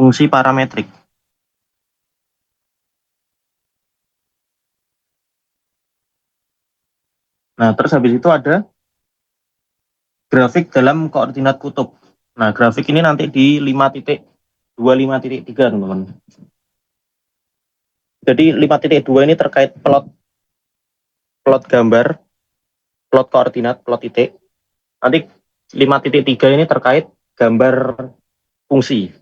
fungsi parametrik. Nah, terus habis itu ada grafik dalam koordinat kutub. Nah, grafik ini nanti di 5.2, 5.3, teman-teman. Jadi 5.2 ini terkait plot gambar, plot koordinat, plot titik. Nanti 5.3 ini terkait gambar fungsi.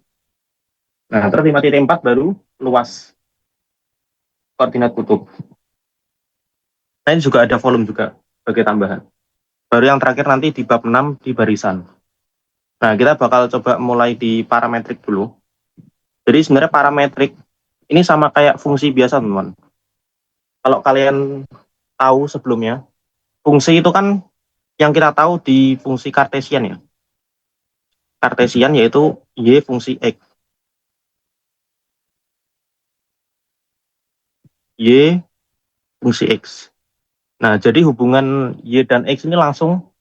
Nah, terus 5.4 baru luas koordinat kutub. Nah, ini juga ada volume juga sebagai tambahan. Baru yang terakhir nanti di bab 6 di barisan. Nah, kita bakal coba mulai di parametrik dulu. Jadi sebenarnya parametrik ini sama kayak fungsi biasa, teman-teman. Kalau kalian tahu sebelumnya, fungsi itu kan yang kita tahu di fungsi kartesian ya. Kartesian yaitu y fungsi x. Y fungsi x. Nah, jadi hubungan y dan x ini langsung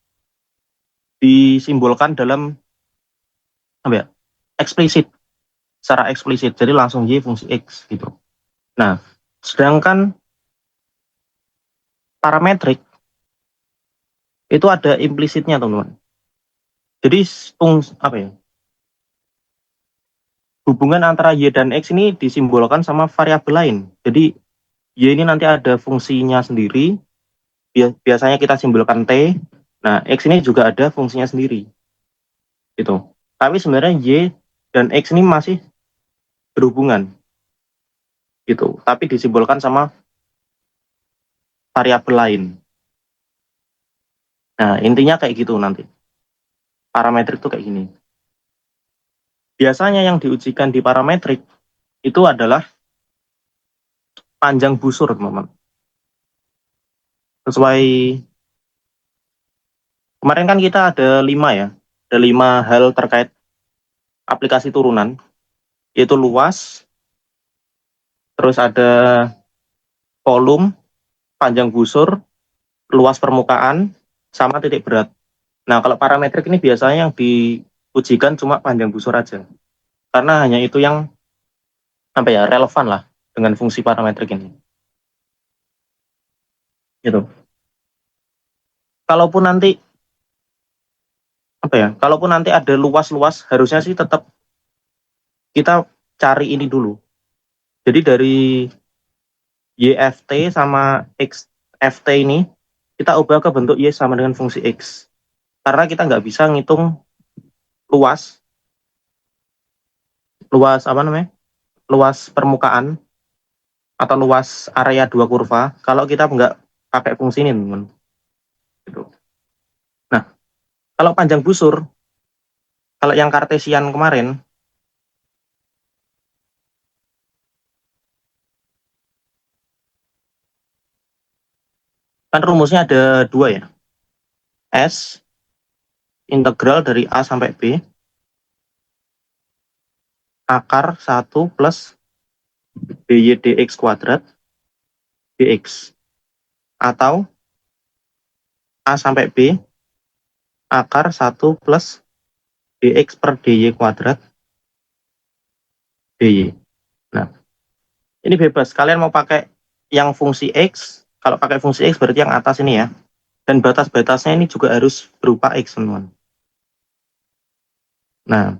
disimbolkan dalam apa ya? Eksplisit, secara eksplisit. Jadi langsung y fungsi x gitu. Nah, sedangkan parametrik itu ada implisitnya, teman-teman. Jadi apa ya? Hubungan antara y dan x ini disimbolkan sama variabel lain. Jadi y ini nanti ada fungsinya sendiri, biasanya kita simbolkan t. Nah, x ini juga ada fungsinya sendiri. Gitu. Tapi sebenarnya y dan x ini masih berhubungan. Gitu. Tapi disimbolkan sama variabel lain. Nah, intinya kayak gitu nanti. Parametrik itu kayak gini. Biasanya yang diujikan di parametrik itu adalah panjang busur, teman-teman. Sesuai kemarin kan kita ada 5 ya. Ada 5 hal terkait aplikasi turunan, yaitu luas, terus ada volume, panjang busur, luas permukaan, sama titik berat. Nah, kalau parametrik ini biasanya yang diujikan cuma panjang busur aja. Karena hanya itu yang apa ya, relevan lah dengan fungsi parametrik ini. Gitu. Kalaupun nanti apa ya? Kalaupun nanti ada luas-luas, harusnya sih tetap kita cari ini dulu. Jadi dari YFT sama XFT ini kita ubah ke bentuk Y sama dengan fungsi X. Karena kita nggak bisa ngitung luas, luas apa namanya? Luas permukaan atau luas area dua kurva kalau kita nggak pakai fungsi ini, teman. Gitu. Nah, kalau panjang busur, kalau yang kartesian kemarin, kan rumusnya ada dua ya. S, integral dari A sampai B, akar 1 plus BY dx kuadrat, dx. Atau A sampai B, akar 1 plus dx per dy kuadrat, dy. Nah, ini bebas. Kalian mau pakai yang fungsi X, kalau pakai fungsi X berarti yang atas ini ya. Dan batas-batasnya ini juga harus berupa X, teman-teman. Nah,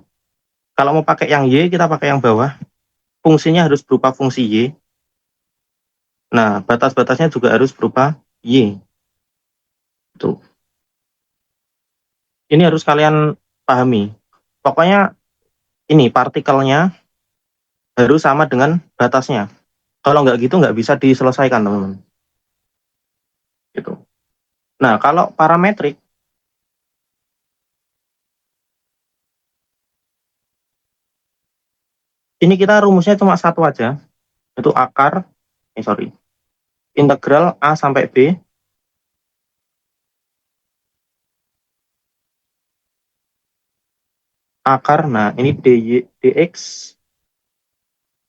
kalau mau pakai yang Y, kita pakai yang bawah. Fungsinya harus berupa fungsi Y. Nah, batas-batasnya juga harus berupa Y. Tuh. Ini harus kalian pahami. Pokoknya ini partikelnya harus sama dengan batasnya. Kalau nggak gitu nggak bisa diselesaikan, teman-teman. Gitu. Nah, kalau parametrik, ini kita rumusnya cuma satu aja. Itu akar, integral A sampai B, akar, nah ini dx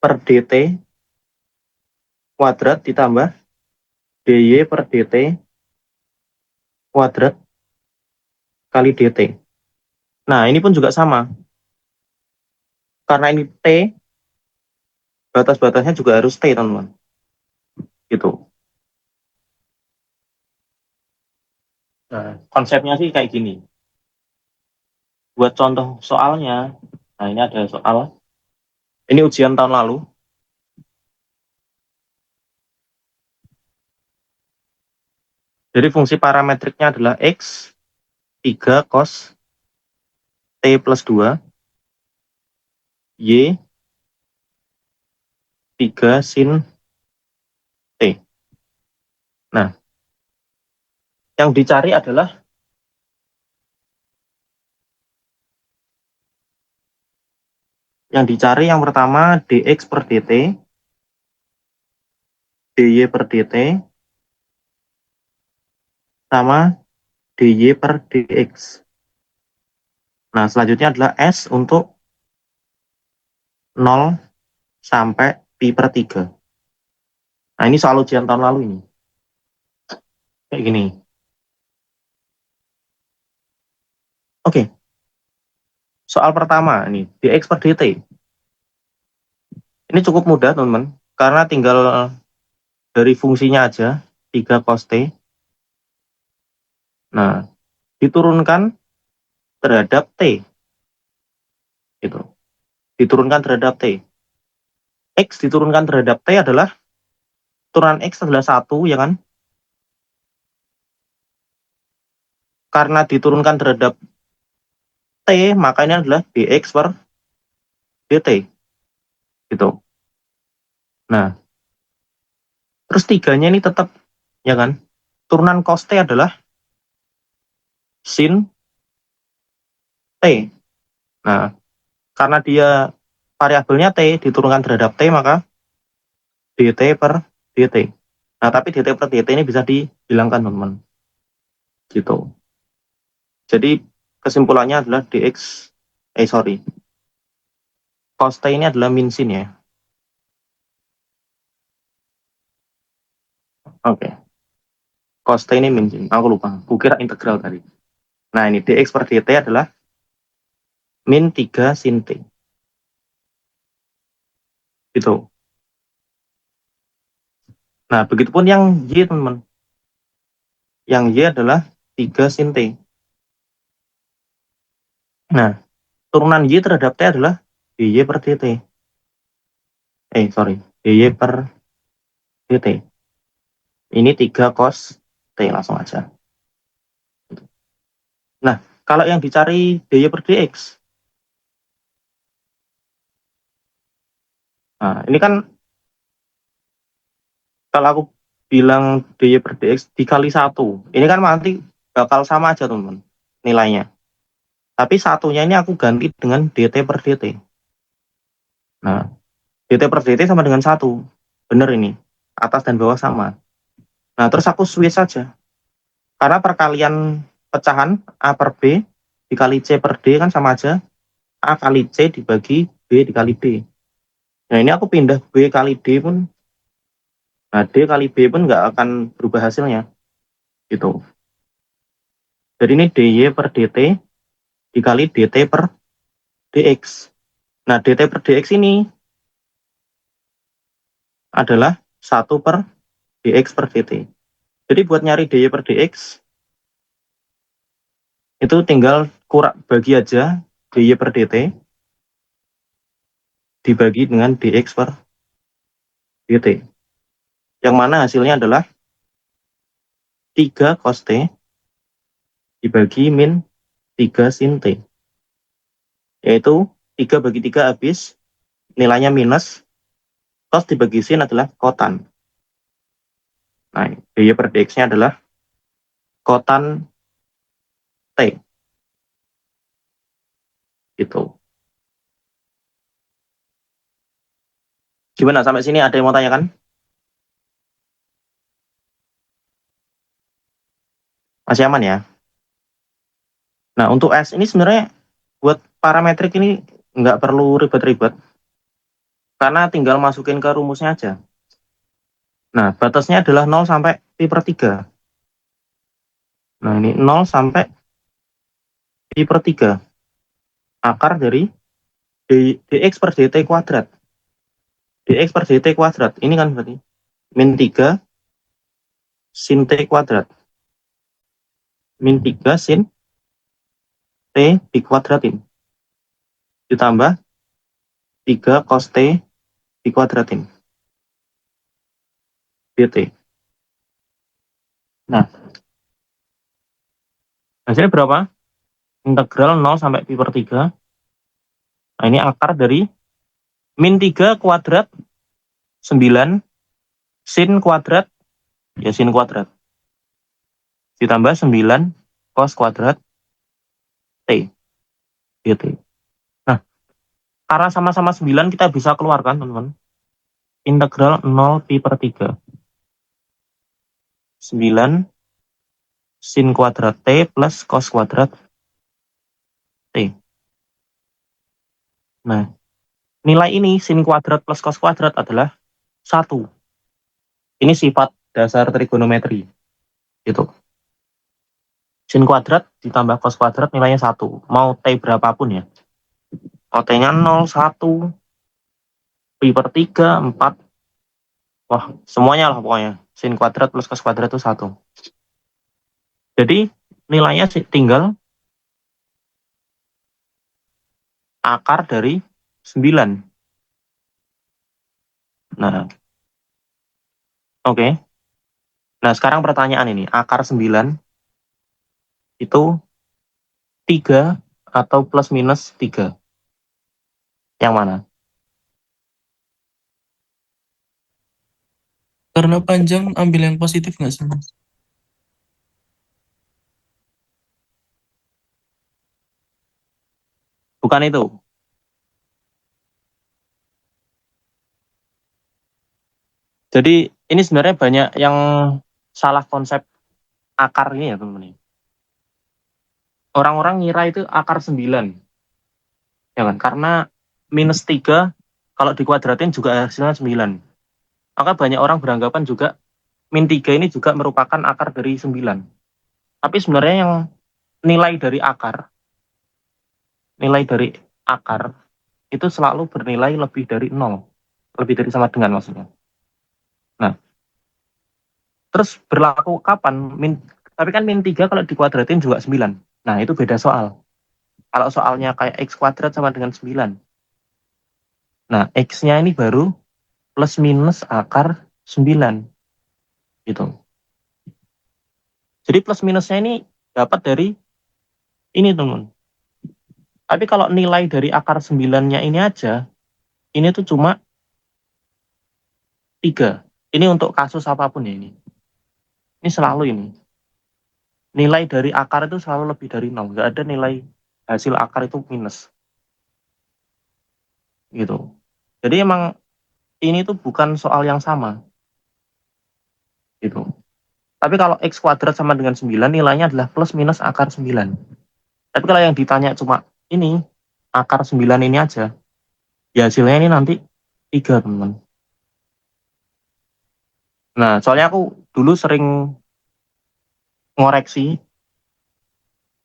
per dt kuadrat ditambah dy per dt kuadrat kali dt. Nah, ini pun juga sama. karena ini T, batas-batasnya juga harus T, teman-teman. Gitu. Nah, konsepnya sih kayak gini. Buat contoh soalnya, nah ini ada soal. Ini ujian tahun lalu. Jadi fungsi parametriknya adalah X 3 cos T plus 2, Y 3 sin T. Nah, yang dicari adalah yang pertama dx per dt, dy per dt, sama dy per dx. Nah, selanjutnya adalah S untuk 0 sampai pi per 3. Nah, ini soal ujian tahun lalu ini. Kayak gini. Oke, soal pertama ini, dx per dt. Ini cukup mudah, teman-teman. Karena tinggal dari fungsinya aja, 3 cos T. Nah, diturunkan terhadap T. Gitu. Diturunkan terhadap T. X diturunkan terhadap T adalah, turunan X adalah 1, ya kan? Karena diturunkan terhadap T, maka ini adalah dx per dt. Gitu. Nah, terus tiganya ini tetap, ya kan? Turunan cos T adalah sin T. Nah, karena dia variabelnya T diturunkan terhadap T, maka dt per dt. Nah, tapi dt per dt ini bisa dihilangkan, teman-teman. Gitu. Jadi, kesimpulannya adalah cos T ini adalah min sin, ya. Oke. Cos T ini min sin. Aku lupa. Kukira integral tadi. Nah, ini dx per dt adalah min 3 sin T. Gitu. Nah, begitupun yang Y, teman-teman. Yang Y adalah 3 sin T. Nah, turunan Y terhadap T adalah dy per dt. dy per dt. Ini 3 cos T, langsung aja. Nah, kalau yang dicari dy per dx, nah ini kan kalau aku bilang dy per dx dikali 1, ini kan nanti bakal sama aja, teman-teman, nilainya. Tapi satunya ini aku ganti dengan dt per dt. Nah, dt per dt sama dengan 1. Bener ini. Atas dan bawah sama. Nah, terus aku switch saja. Karena perkalian pecahan A per B dikali C per D kan sama aja A kali C dibagi B dikali D. Nah, ini aku pindah B kali D pun, nah D kali B pun nggak akan berubah hasilnya. Gitu. Jadi ini dy per dt dikali dt per dx. Nah, dt per dx ini adalah 1 per dx per dt. Jadi buat nyari dy per dx, itu tinggal kurang bagi aja dy per dt dibagi dengan dx per dt. Yang mana hasilnya adalah 3 cos T dibagi min 3 sin T. Yaitu 3 bagi 3 habis, nilainya minus, cos dibagi sin adalah kotan. Nah, dy per dx-nya adalah kotan T. Gitu. Gimana, sampai sini ada yang mau tanyakan? Masih aman ya? Nah, untuk S ini sebenarnya buat parametrik ini nggak perlu ribet-ribet. Karena tinggal masukin ke rumusnya aja. Nah, batasnya adalah 0 sampai pi per 3. Nah, ini 0 sampai pi per 3. Akar dari dx per dt kuadrat. Dx per dt kuadrat. Ini kan berarti min 3 sin t kuadrat. Min 3 sin t dikuadratin. Ditambah 3 cos t dikuadratin. dt. Nah, hasilnya berapa? Integral 0 sampai pi per 3. Nah, ini akar dari min 3 kuadrat 9 sin kuadrat, ya sin kuadrat. Ditambah 9 cos kuadrat T. dt. Nah, karena sama-sama 9 kita bisa keluarkan, teman-teman. Integral 0 pi per 3. 9 sin kuadrat T plus cos kuadrat T. Nah, nilai ini sin kuadrat plus cos kuadrat adalah 1. Ini sifat dasar trigonometri. Gitu. Sin kuadrat ditambah cos kuadrat nilainya 1. Mau T berapapun ya. Mau T-nya 0, 1, pi per 3, 4. Wah, semuanya lah pokoknya. Sin kuadrat plus cos kuadrat itu 1. Jadi nilainya tinggal akar dari 9. Nah, oke. Nah, sekarang pertanyaan ini. Akar 9 itu 3 atau plus minus 3? Yang mana? Karena panjang ambil yang positif nggak sih, Mas? Bukan itu. Jadi ini sebenarnya banyak yang salah konsep akar ini ya teman-teman. Orang-orang ngira itu akar 9. Ya kan? Karena minus 3 kalau dikuadratin juga hasilnya 9. Maka banyak orang beranggapan juga min 3 ini juga merupakan akar dari 9. Tapi sebenarnya yang nilai dari akar, nilai dari akar itu selalu bernilai lebih dari 0. Lebih dari sama dengan maksudnya. Nah, terus berlaku kapan? Tapi kan min 3 kalau dikuadratin juga 9. Nah, itu beda soal. Kalau soalnya kayak x kuadrat sama dengan 9. Nah, x-nya ini baru plus minus akar 9. Gitu. Jadi plus minusnya ini dapat dari ini, teman. Tapi kalau nilai dari akar 9-nya ini aja, ini tuh cuma 3. Ini untuk kasus apapun ya ini. Ini selalu ini. Nilai dari akar itu selalu lebih dari 0. Nggak ada nilai hasil akar itu minus. Gitu. Jadi emang ini tuh bukan soal yang sama. Gitu. Tapi kalau x kuadrat sama dengan 9, nilainya adalah plus minus akar 9. Tapi kalau yang ditanya cuma ini, akar 9 ini aja, ya hasilnya ini nanti 3, teman. Nah, soalnya aku dulu sering ngoreksi.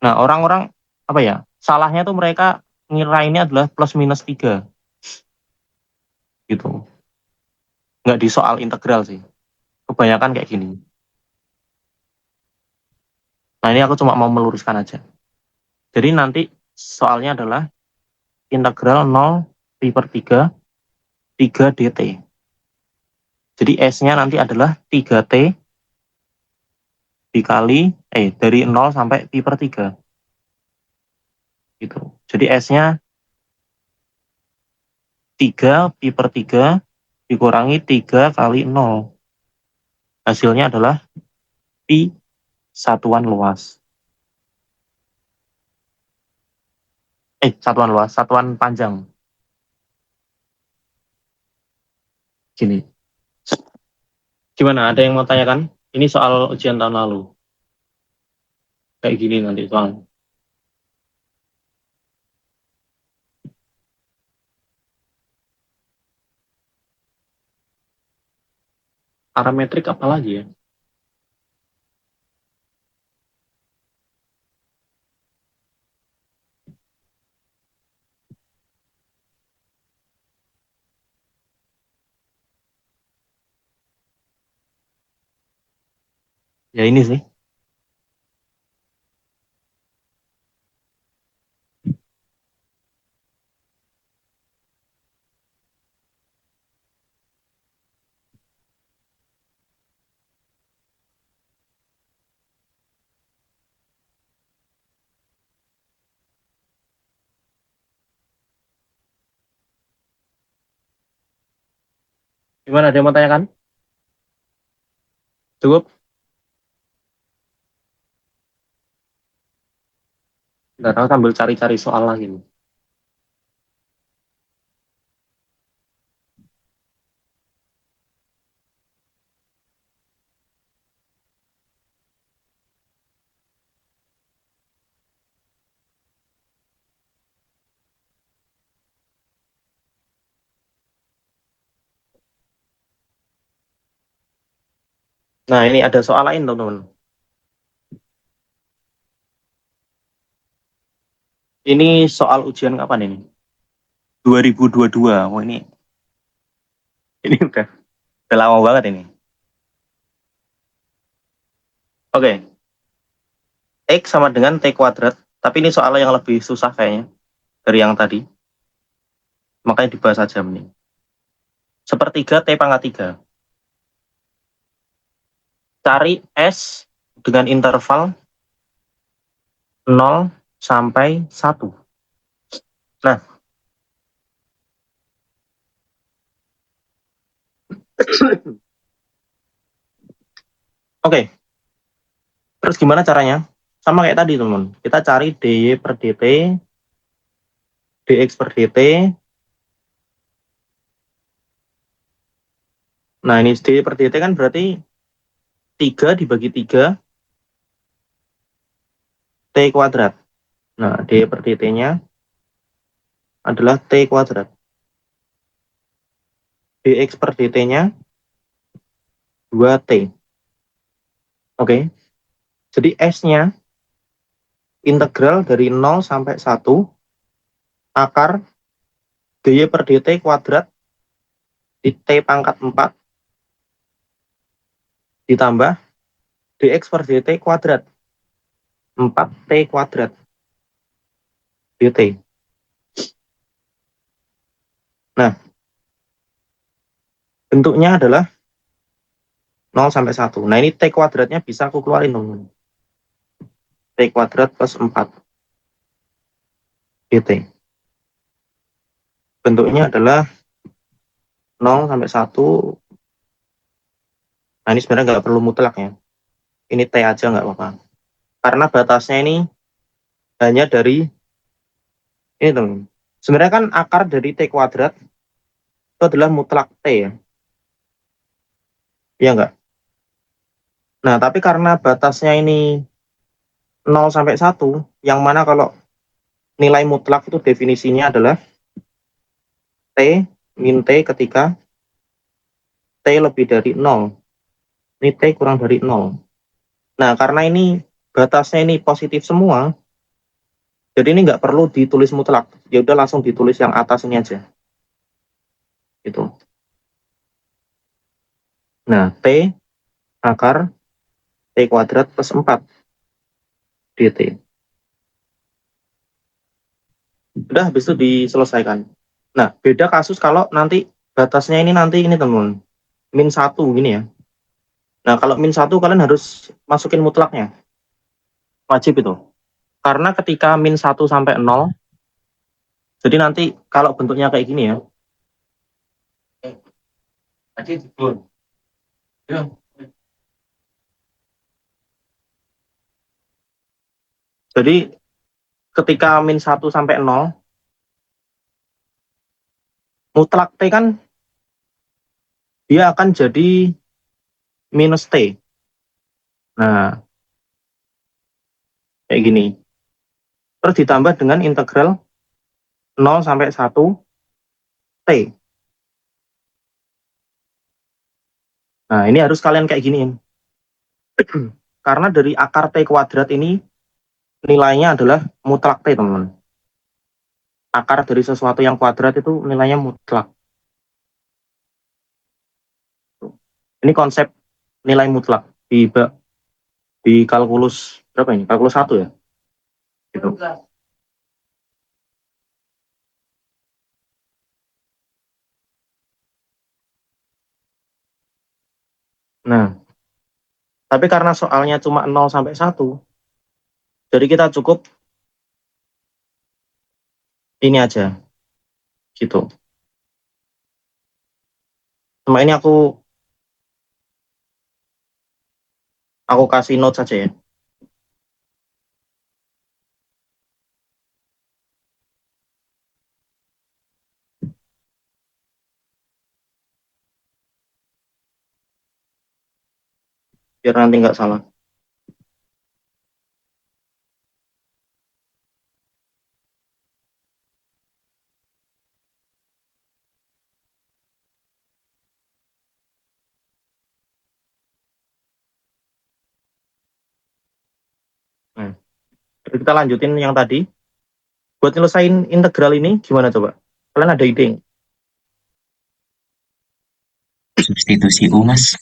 Nah, orang-orang, apa ya, salahnya tuh mereka ngira ini adalah plus minus 3. Gitu. Nggak di soal integral sih. Kebanyakan kayak gini. Nah, ini aku cuma mau meluruskan aja. Jadi nanti soalnya adalah integral 0 pi per 3, 3 dt. Jadi S-nya nanti adalah 3T dikali, dari 0 sampai pi per 3. Gitu. Jadi S-nya 3 pi per 3 dikurangi 3 kali 0. Hasilnya adalah pi satuan luas. Satuan luas, satuan panjang. Gini. Gimana? Ada yang mau tanyakan? Ini soal ujian tahun lalu. Kayak gini nanti soal. Parametrik apa lagi ya? Ya ini sih. Gimana, ada yang mau tanyakan? Cukup? Nggak tahu, sambil cari-cari soal lagi nih. Nah, ini ada soal lain, teman-teman. Ini soal ujian kapan ini? 2022. Oh, ini udah lama banget ini. Oke, X sama dengan T kuadrat. Tapi ini soal yang lebih susah kayaknya dari yang tadi. Makanya dibahas aja ini. Sepertiga T pangkat 3. Cari S dengan interval 0 sampai 1. Nah, oke. Terus gimana caranya? Sama kayak tadi, teman. Kita cari dy per dt, dx per dt. Nah, ini dy per dt kan berarti 3 dibagi 3 T kuadrat. Nah, dy per dt-nya adalah T kuadrat. Dx per dt-nya 2T. Oke. Jadi S-nya integral dari 0 sampai 1 akar dy per dt kuadrat di T pangkat 4 ditambah dx per dt kuadrat 4T kuadrat dt. Nah, bentuknya adalah 0 sampai 1. Nah, ini T kuadratnya bisa aku keluarin, teman-teman. T kuadrat plus 4 dt. Bentuknya adalah 0 sampai 1. Nah, ini sebenarnya nggak perlu mutlak ya. Ini T aja nggak apa-apa. Karena batasnya ini hanya dari ini, teman-teman. Sebenarnya kan akar dari T kuadrat itu adalah mutlak T ya. Iya nggak? Nah, tapi karena batasnya ini 0 sampai 1, yang mana kalau nilai mutlak itu definisinya adalah T min T ketika T lebih dari 0. Ini T kurang dari 0. Nah, karena ini batasnya ini positif semua, jadi ini nggak perlu ditulis mutlak. Ya udah langsung ditulis yang atas ini aja. Gitu. Nah, T akar T kuadrat plus 4 dt. Udah, habis itu diselesaikan. Nah, beda kasus kalau nanti batasnya ini nanti ini, teman. Min 1 gini ya. Nah, kalau min 1 kalian harus masukin mutlaknya. Wajib itu. Karena ketika min 1 sampai 0, jadi nanti kalau bentuknya kayak gini ya. Jadi ketika min 1 sampai 0, mutlak T kan dia akan jadi minus T. Nah, kayak gini. Terus ditambah dengan integral 0 sampai 1 T. Nah, ini harus kalian kayak giniin. Karena dari akar T kuadrat ini nilainya adalah mutlak T, teman-teman. Akar dari sesuatu yang kuadrat itu nilainya mutlak. Ini konsep nilai mutlak di di kalkulus berapa ini? Kalkulus 1 ya? Gitu. Nah, tapi karena soalnya cuma 0 sampai 1, jadi kita cukup ini aja, gitu. Cuma ini aku kasih note saja ya. Biar nanti nggak salah. Nah, jadi kita lanjutin yang tadi. Buat nyelesain integral ini gimana coba? Kalian ada ide nggak? Substitusi U, Mas.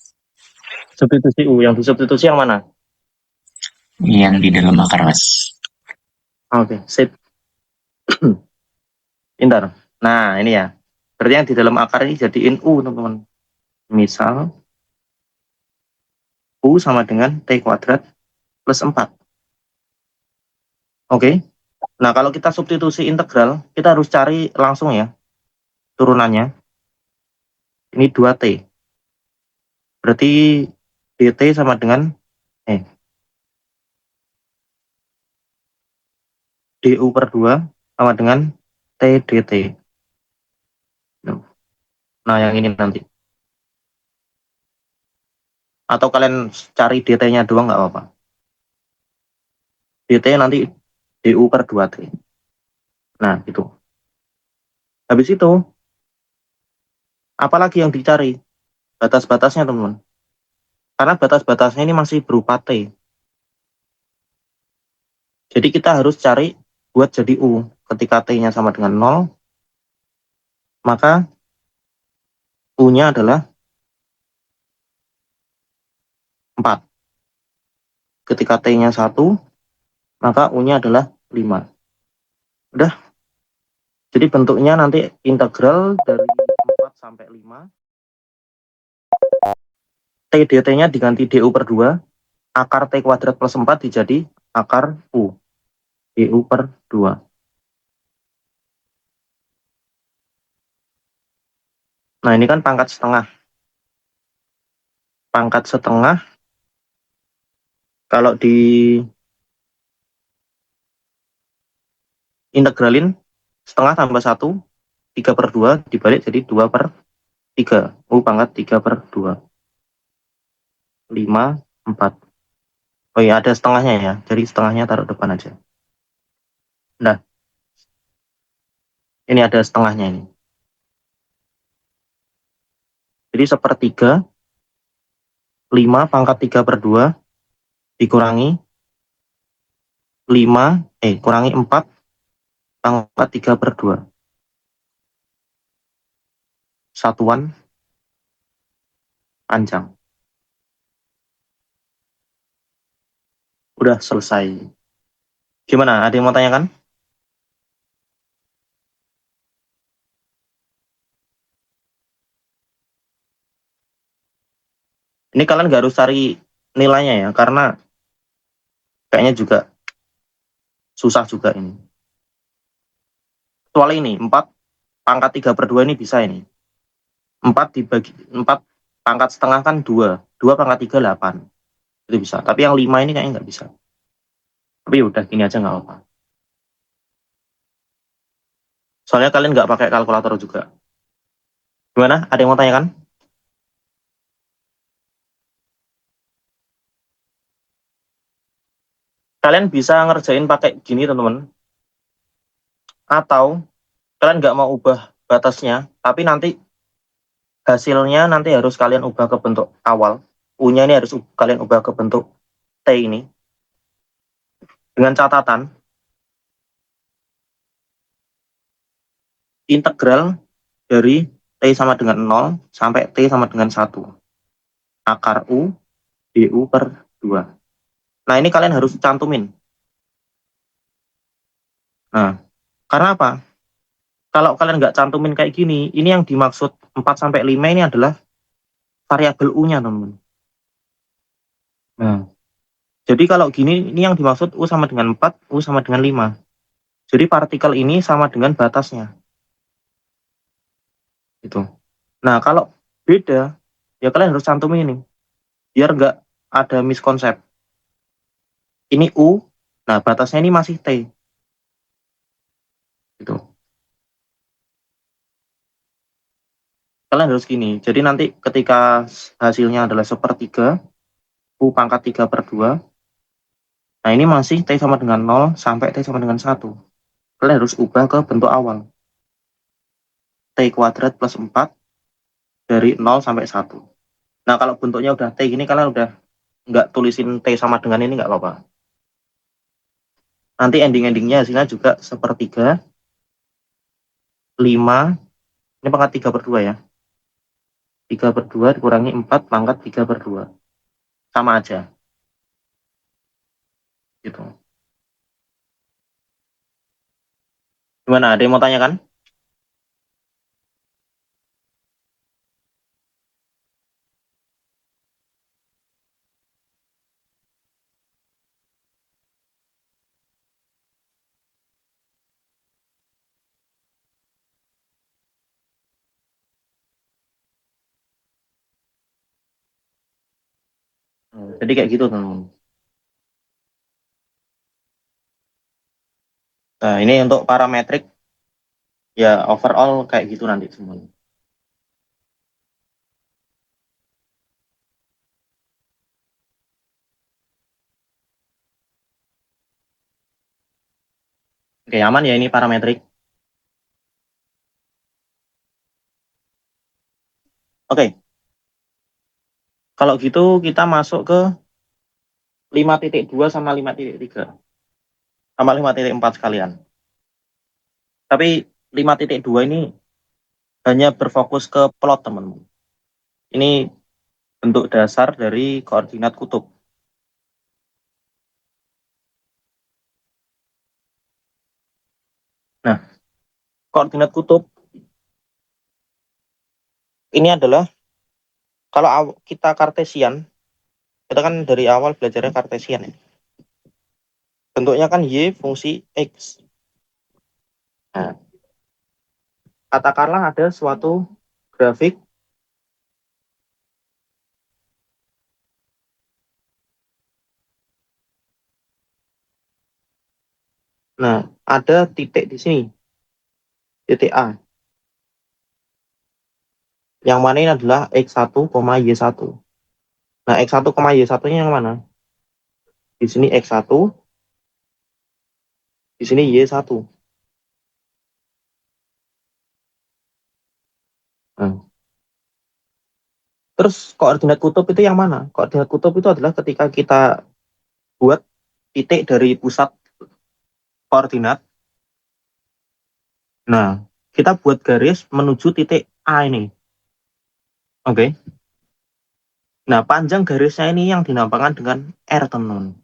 Substitusi U, yang disubstitusi yang mana? Yang di dalam akar, Mas. Oke, sip. Pintar. Nah, ini ya. Berarti yang di dalam akar ini jadiin U, teman-teman. Misal, U sama dengan T kuadrat plus 4. Oke. Nah, kalau kita substitusi integral, kita harus cari langsung ya, turunannya. Ini 2T. Berarti dt sama dengan, du per 2 sama dengan T dt. Nah, yang ini nanti. Atau kalian cari dt-nya doang nggak apa-apa. Dt nanti du per 2T. Nah, itu. Habis itu, apalagi yang dicari? Batas-batasnya, teman-teman. Karena batas-batasnya ini masih berupa T. Jadi kita harus cari buat jadi U. Ketika T-nya sama dengan 0, maka U-nya adalah 4. Ketika T-nya 1, maka U-nya adalah 5. Udah. Jadi bentuknya nanti integral dari 4 sampai 5. T dt-nya diganti du per 2. Akar T kuadrat plus 4 dijadi akar U. Du per 2. Nah, ini kan pangkat setengah. Pangkat setengah, kalau di integralin, setengah tambah 1, 3 per 2, dibalik jadi 2 per 3. U pangkat 3 per 2. 5, 4. Oh iya, ada setengahnya ya. Jadi setengahnya taruh depan aja. Nah, ini ada setengahnya ini. Jadi sepertiga, 5 pangkat 3 per 2, dikurangi kurangi 4 pangkat 3 per 2. Satuan panjang. Udah selesai. Gimana? Ada yang mau tanyakan? Ini kalian nggak harus cari nilainya ya, karena kayaknya juga susah juga ini. Kecuali ini, 4 pangkat 3 per 2 ini bisa ini. 4 pangkat setengah kan 2. 2 pangkat 3, 8. Itu bisa. Tapi yang 5 ini kayaknya nggak bisa. Tapi udah gini aja nggak apa-apa. Soalnya kalian nggak pakai kalkulator juga. Gimana? Ada yang mau tanyakan? Kalian bisa ngerjain pakai gini, teman-teman. Atau kalian nggak mau ubah batasnya, tapi nanti hasilnya nanti harus kalian ubah ke bentuk awal. U-nya ini harus kalian ubah ke bentuk T ini. Dengan catatan, integral dari T sama dengan 0 sampai T sama dengan 1. Akar U, du per 2. Nah, ini kalian harus cantumin. Nah, karena apa? Kalau kalian nggak cantumin kayak gini, ini yang dimaksud 4 sampai 5 ini adalah variabel U-nya, teman-teman. Nah, jadi kalau gini, ini yang dimaksud U sama dengan 4, U sama dengan 5. Jadi partikel ini sama dengan batasnya. Gitu. Nah, kalau beda, ya kalian harus cantumin ini. Biar nggak ada miskonsep. Ini U, nah batasnya ini masih T. Gitu. Kalian harus gini. Jadi nanti ketika hasilnya adalah sepertiga, U pangkat 3/2. Nah, ini masih T sama dengan 0 sampai T sama dengan 1. Kalian harus ubah ke bentuk awal. T kuadrat plus 4 dari 0 sampai 1. Nah, kalau bentuknya udah T gini, kalian udah nggak tulisin T sama dengan ini nggak apa-apa. Nanti ending-endingnya hasilnya juga sepertiga, 5, ini pangkat 3/2 ya. 3/2 dikurangi 4 pangkat 3/2. Sama aja. Gitu. Gimana? Ada yang mau tanya kan? Jadi kayak gitu, teman-teman. Nah, ini untuk parametrik ya overall kayak gitu nanti semuanya. Oke, aman ya ini parametrik. Oke. Kalau gitu kita masuk ke 5.2 sama 5.3 sama 5.4 sekalian. Tapi 5.2 ini hanya berfokus ke plot, teman-teman. Ini bentuk dasar dari koordinat kutub. Nah, koordinat kutub ini adalah kalau kita kartesian, kita kan dari awal belajarnya kartesian ya. Bentuknya kan Y fungsi X. Nah, katakanlah ada suatu grafik nah, ada titik di sini, titik A. Yang mana ini adalah X1, Y1. Nah, X1, Y1-nya yang mana? Di sini X1, di sini Y1. Nah, terus koordinat kutub itu yang mana? Koordinat kutub itu adalah ketika kita buat titik dari pusat koordinat. Nah, kita buat garis menuju titik A ini. Oke. Nah, panjang garisnya ini yang dinamakan dengan R, teman-teman.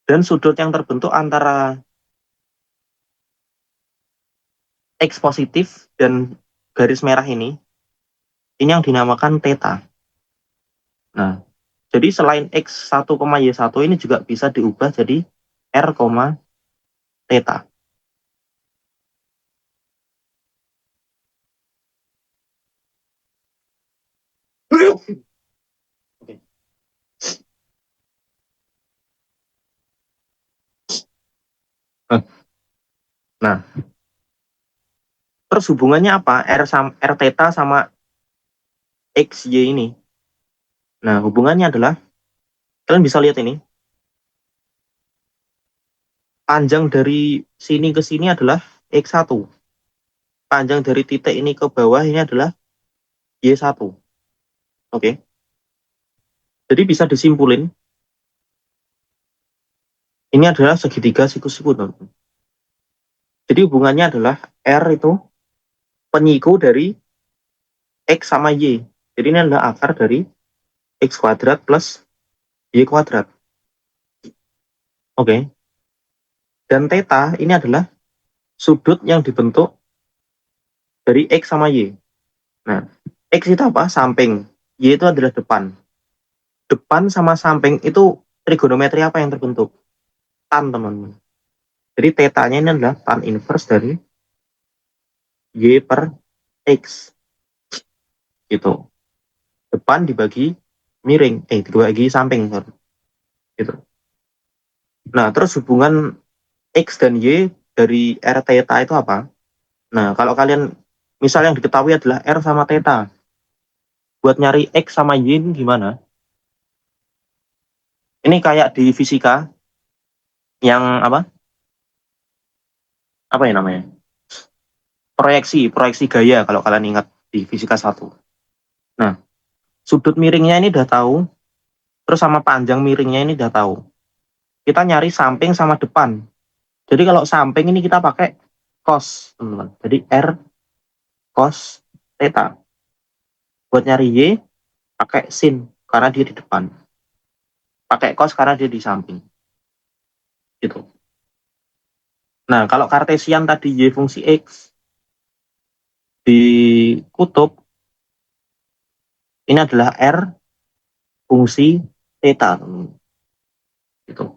Dan sudut yang terbentuk antara X positif dan garis merah ini yang dinamakan theta. Nah, jadi selain X1, Y1 ini juga bisa diubah jadi R, theta. Nah, terus hubungannya apa? R theta sama XY ini. Nah, hubungannya adalah kalian bisa lihat ini. Panjang dari sini ke sini adalah X1. Panjang dari titik ini ke bawah ini adalah Y1. Oke. Jadi bisa disimpulin ini adalah segitiga siku-siku, teman-teman. Jadi hubungannya adalah R itu penyiku dari X sama Y. Jadi ini adalah akar dari X kuadrat plus Y kuadrat. Oke. Dan theta ini adalah sudut yang dibentuk dari X sama Y. Nah, X itu apa? Samping. Y itu adalah depan. Depan sama samping itu trigonometri apa yang terbentuk? Tan, teman-teman. Jadi theta-nya ini adalah tan inverse dari Y per X. Gitu. Depan dibagi miring. Dibagi samping. Sorry. Gitu. Nah, terus hubungan X dan Y dari R theta itu apa? Nah, kalau kalian, misal yang diketahui adalah R sama theta. Buat nyari X sama Y ini gimana? Ini kayak di fisika, yang apa? Apa ya namanya? Proyeksi gaya kalau kalian ingat di fisika 1. Nah, sudut miringnya ini udah tahu, terus sama panjang miringnya ini udah tahu. Kita nyari samping sama depan. Jadi kalau samping ini kita pakai cos, teman-teman. Jadi R cos theta. Buat nyari Y, pakai sin, karena dia di depan. Pakai cos karena dia di samping. Gitu. Nah, kalau kartesian tadi Y fungsi X di kutub, ini adalah R fungsi theta. Gitu.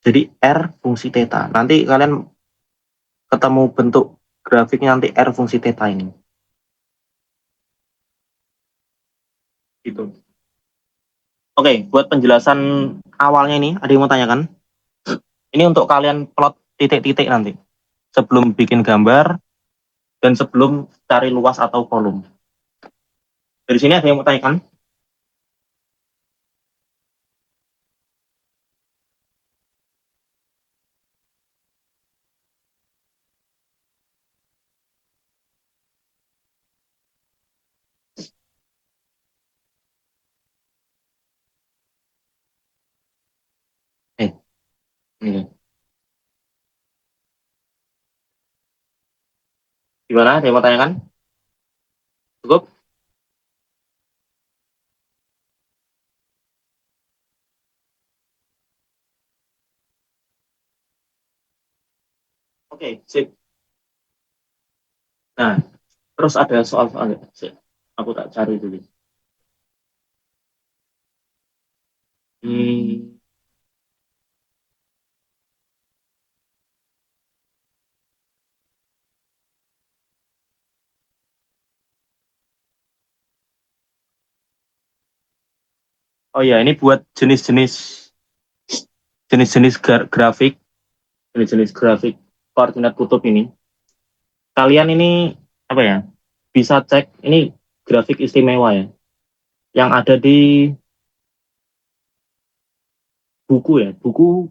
Jadi R fungsi theta. Nanti kalian ketemu bentuk grafiknya nanti R fungsi theta ini. Gitu. Oke, buat penjelasan awalnya ini, ada yang mau tanyakan? Ini untuk kalian plot titik-titik nanti. Sebelum bikin gambar, dan sebelum cari luas atau kolom. Dari sini ada yang mau tanyakan? Ini. Gimana? Ada yang mau tanyakan? Cukup? Oke, sip. Nah, terus ada soal-soal. Aku tak cari dulu. Hmm. Oh ya, ini buat jenis-jenis grafik, jenis-jenis grafik koordinat kutub ini. Kalian ini apa ya? Bisa cek ini grafik istimewa ya, yang ada di buku ya. Buku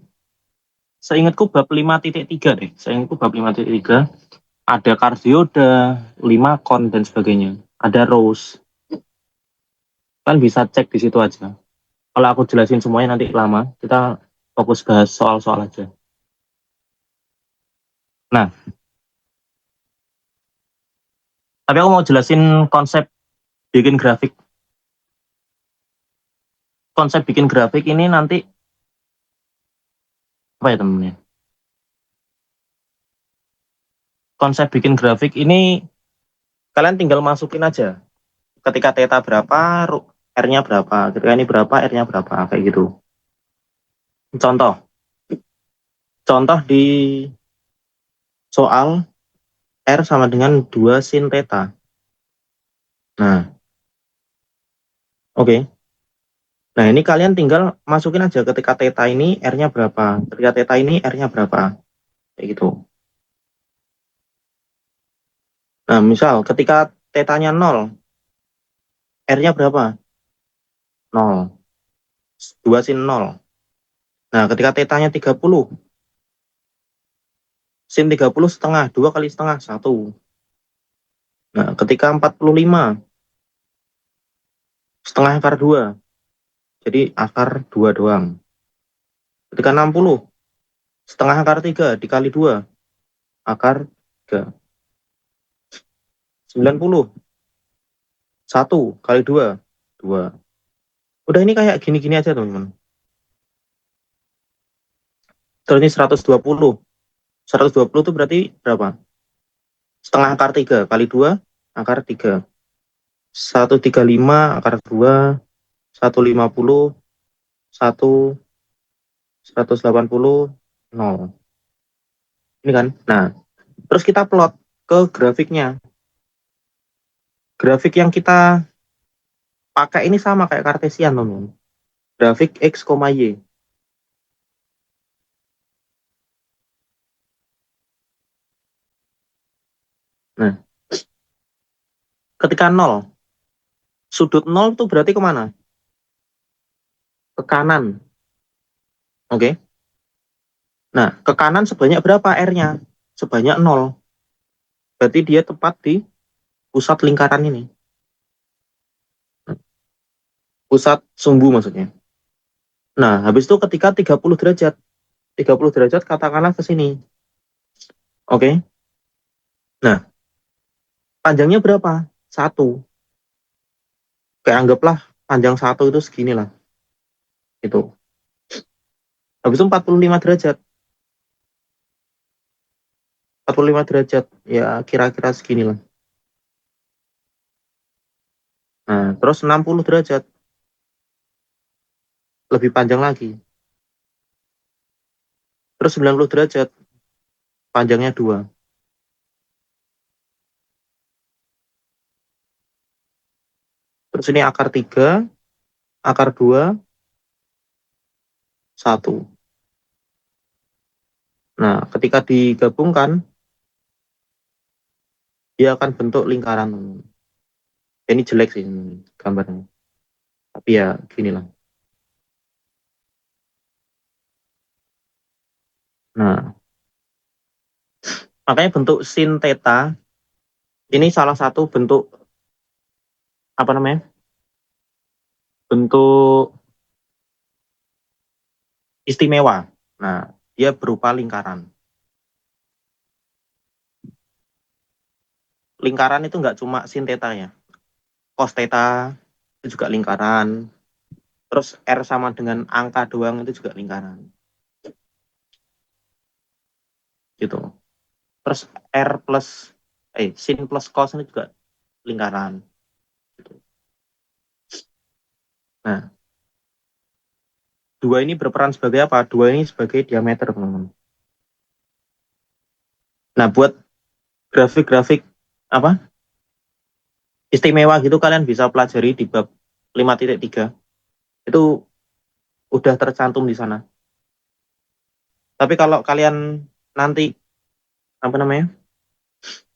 seingatku bab 5.3 deh. Seingatku bab 5.3 ada kardioda, 5 kon dan sebagainya. Ada rose. Kan bisa cek di situ aja. Kalau aku jelasin semuanya nanti lama. Kita fokus bahas soal-soal aja. Nah, tapi aku mau jelasin konsep bikin grafik. Konsep bikin grafik ini nanti apa ya temennya? Konsep bikin grafik ini kalian tinggal masukin aja. Ketika theta berapa, R-nya berapa. Ketika ini berapa, R-nya berapa. Kayak gitu. Contoh. Contoh di soal R sama dengan 2 sin theta. Nah, oke. Nah, ini kalian tinggal masukin aja ketika theta ini R-nya berapa. Ketika theta ini R-nya berapa. Kayak gitu. Nah, misal ketika theta-nya 0, R-nya berapa? 0. 2 sin 0. Nah, ketika theta-nya 30, sin 30 setengah, 2 kali setengah, 1. Nah, ketika 45, setengah akar 2. Jadi akar 2 doang. Ketika 60, setengah akar 3 dikali 2, akar 3. 90, 1 kali 2, 2. Udah ini kayak gini-gini aja teman-teman. Terus ini 120. 120 itu berarti berapa? Setengah akar 3 kali 2 akar 3. 135 akar 2, 150, 1, 180, 0. Ini kan. Nah, terus kita plot ke grafiknya. Grafik yang kita pakai ini sama kayak kartesian, teman-teman. Grafik X, Y. Nah, ketika 0, sudut 0 itu berarti kemana? Ke kanan. Oke. Nah, ke kanan sebanyak berapa R-nya? Sebanyak 0. Berarti dia tepat di pusat lingkaran ini. Pusat sumbu maksudnya. Nah, habis itu ketika 30 derajat. 30 derajat katakanlah ke sini. Oke. Nah, panjangnya berapa? 1. Kayak anggaplah panjang 1 itu segini lah. Itu. Habis itu 45 derajat. 45 derajat. Ya kira-kira segini lah. Nah, terus 60 derajat. Lebih panjang lagi. Terus 90 derajat. Panjangnya 2. Terus ini akar 3, akar 2, 1. Nah, ketika digabungkan, dia akan bentuk lingkaran. Ini jelek sih gambarnya. Tapi ya gini lah. Nah, makanya bentuk sin theta ini salah satu bentuk apa namanya? Bentuk istimewa. Nah, dia berupa lingkaran. Lingkaran itu nggak cuma sin theta ya. Cos theta itu juga lingkaran. Terus R sama dengan angka doang itu juga lingkaran. Gitu. Terus R plus sin plus cos ini juga lingkaran. Gitu. Nah, dua ini berperan sebagai apa? Dua ini sebagai diameter, teman-teman. Nah, buat grafik-grafik apa istimewa gitu kalian bisa pelajari di bab 5.3. Itu udah tercantum di sana. Tapi kalau kalian nanti apa namanya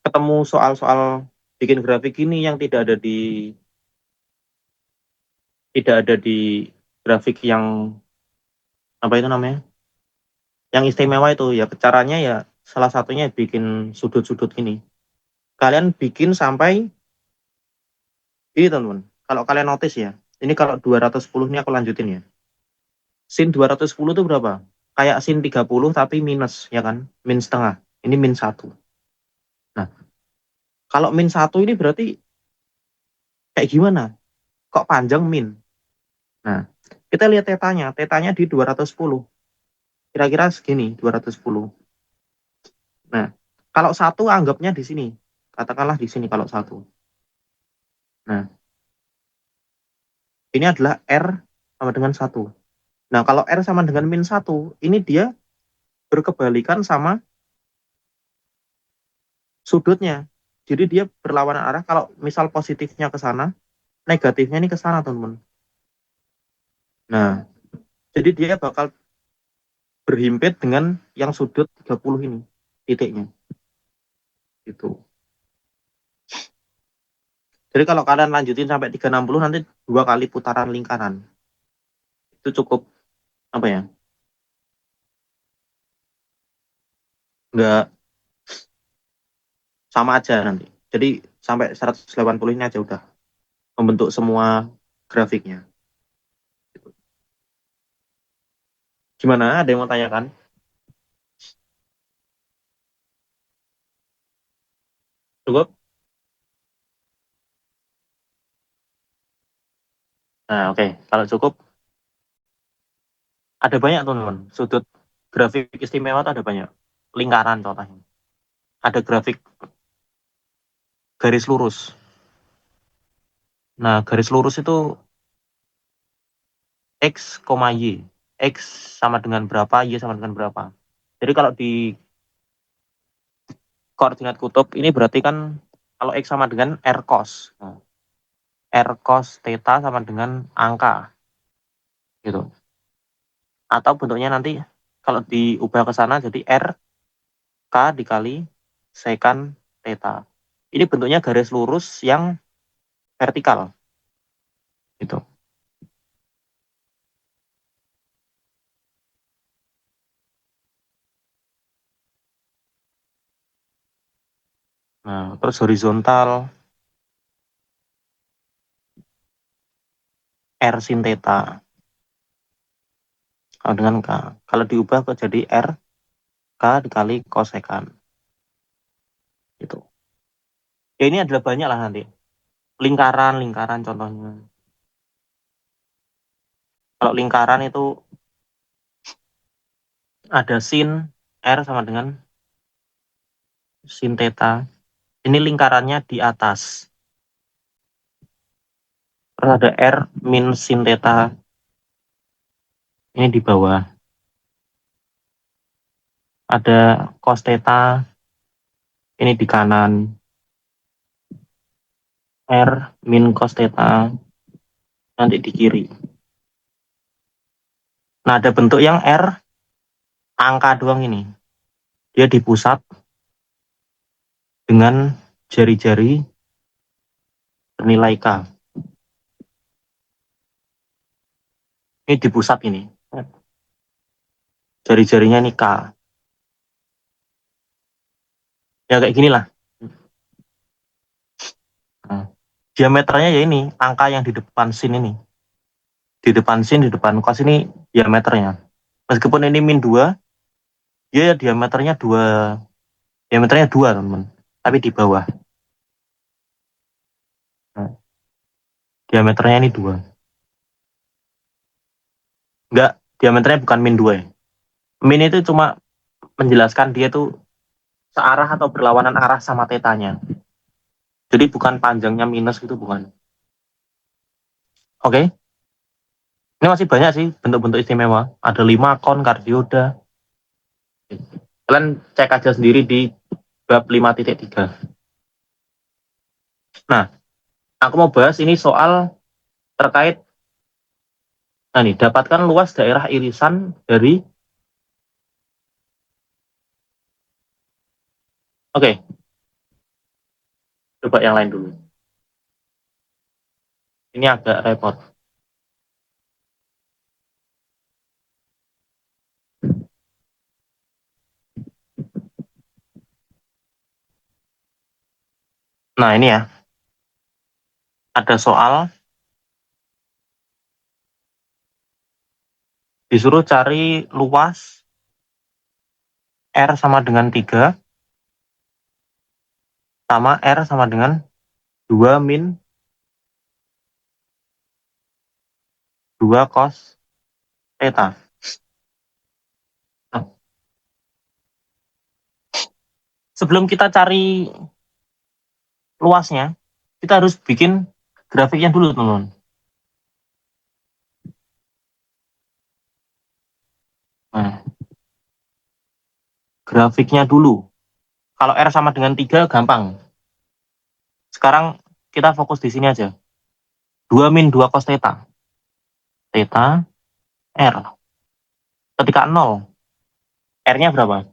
ketemu soal-soal bikin grafik ini yang tidak ada di grafik yang apa itu namanya yang istimewa itu ya caranya ya salah satunya bikin sudut-sudut ini. Kalian bikin sampai ini teman-teman. Kalau kalian notice ya, ini kalau 210 ini aku lanjutin ya. Sin 210 itu berapa? Kayak sin 30 tapi minus ya kan? Min setengah. Ini min 1. Nah, kalau min 1 ini berarti kayak gimana? Kok panjang min? Nah, kita lihat tetanya. Tetanya di 210. Kira-kira segini, 210. Nah, kalau 1 anggapnya di sini. Katakanlah di sini kalau 1. Nah, ini adalah R sama dengan 1. Nah, kalau R sama dengan min 1, ini dia berkebalikan sama sudutnya. Jadi dia berlawanan arah. Kalau misal positifnya ke sana, negatifnya ini ke sana, teman-teman. Nah, jadi dia bakal berhimpit dengan yang sudut 30 ini, titiknya. Gitu. Jadi kalau kalian lanjutin sampai 360 nanti 2 kali putaran lingkaran. Itu cukup apa ya? Nggak sama aja nanti. Jadi sampai 180 ini aja udah membentuk semua grafiknya. Gimana? Ada yang mau tanyakan? Cukup? Nah, oke. Kalau cukup, ada banyak teman-teman. Sudut grafik istimewa itu ada banyak. Lingkaran contohnya. Ada grafik garis lurus. Nah, garis lurus itu X, Y. X sama dengan berapa, Y sama dengan berapa. Jadi kalau di koordinat kutub, ini berarti kan kalau X sama dengan R cos. Nah, R cos theta sama dengan angka. Gitu. Atau bentuknya nanti kalau diubah ke sana jadi R K dikali secant theta. Ini bentuknya garis lurus yang vertikal. Gitu. Nah, terus horizontal R sin theta dengan K. Kalau diubah ke jadi R K dikali kosekan. Gitu. Ya ini adalah banyak lah nanti. Lingkaran contohnya. Kalau lingkaran itu ada sin R sama dengan sin theta. Ini lingkarannya di atas. Terus ada R min sin theta. Ini di bawah. Ada cos theta. Ini di kanan. R min cos theta. Nanti di kiri. Nah, ada bentuk yang R angka doang ini. Dia di pusat dengan jari-jari bernilai K. Ini di pusat ini. Jari-jarinya ini K. Ya kayak gini lah. Nah, diameternya ya ini, angka yang di depan sin ini. Di depan sin, di depan cos ini diameternya. Meskipun ini min 2, dia diameternya 2, teman-teman. Tapi di bawah. Nah, diameternya ini 2. Enggak, diameternya bukan min 2 ya. Min itu cuma menjelaskan dia tuh searah atau berlawanan arah sama tetanya. Jadi bukan panjangnya minus gitu, bukan. Oke, ini masih banyak sih bentuk-bentuk istimewa. Ada 5 kon, kardioda. Kalian cek aja sendiri di bab 5.3. Nah, aku mau bahas ini soal terkait, nah nih, dapatkan luas daerah irisan dari, oke, coba yang lain dulu. Ini agak repot. Nah, ini ya, ada soal disuruh cari luas R sama dengan 3 sama R sama dengan 2 min 2 cos theta. Nah, sebelum kita cari luasnya, kita harus bikin grafiknya dulu, teman-teman. Nah, grafiknya dulu. Kalau R sama dengan 3 gampang. Sekarang kita fokus di sini aja. 2 min 2 cos theta. Theta R. Ketika 0, R-nya berapa?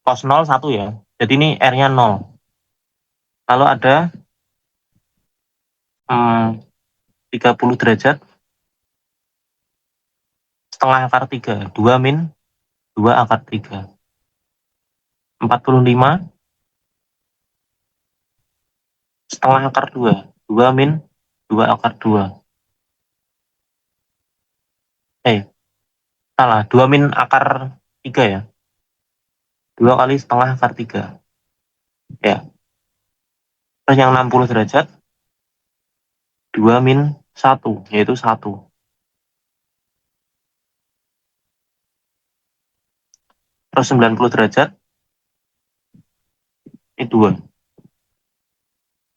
Cos 0 1 ya. Jadi ini R-nya 0. Lalu ada 30 derajat setengah akar 3. 2 min 2 akar 3. 45 setengah akar 2. 2 min 2 akar 2. Salah. 2 min akar 3 ya. 2 kali setengah akar 3. Ya. Terus yang 60 derajat, 2 min 1, yaitu 1. Terus 90 derajat, ini 2.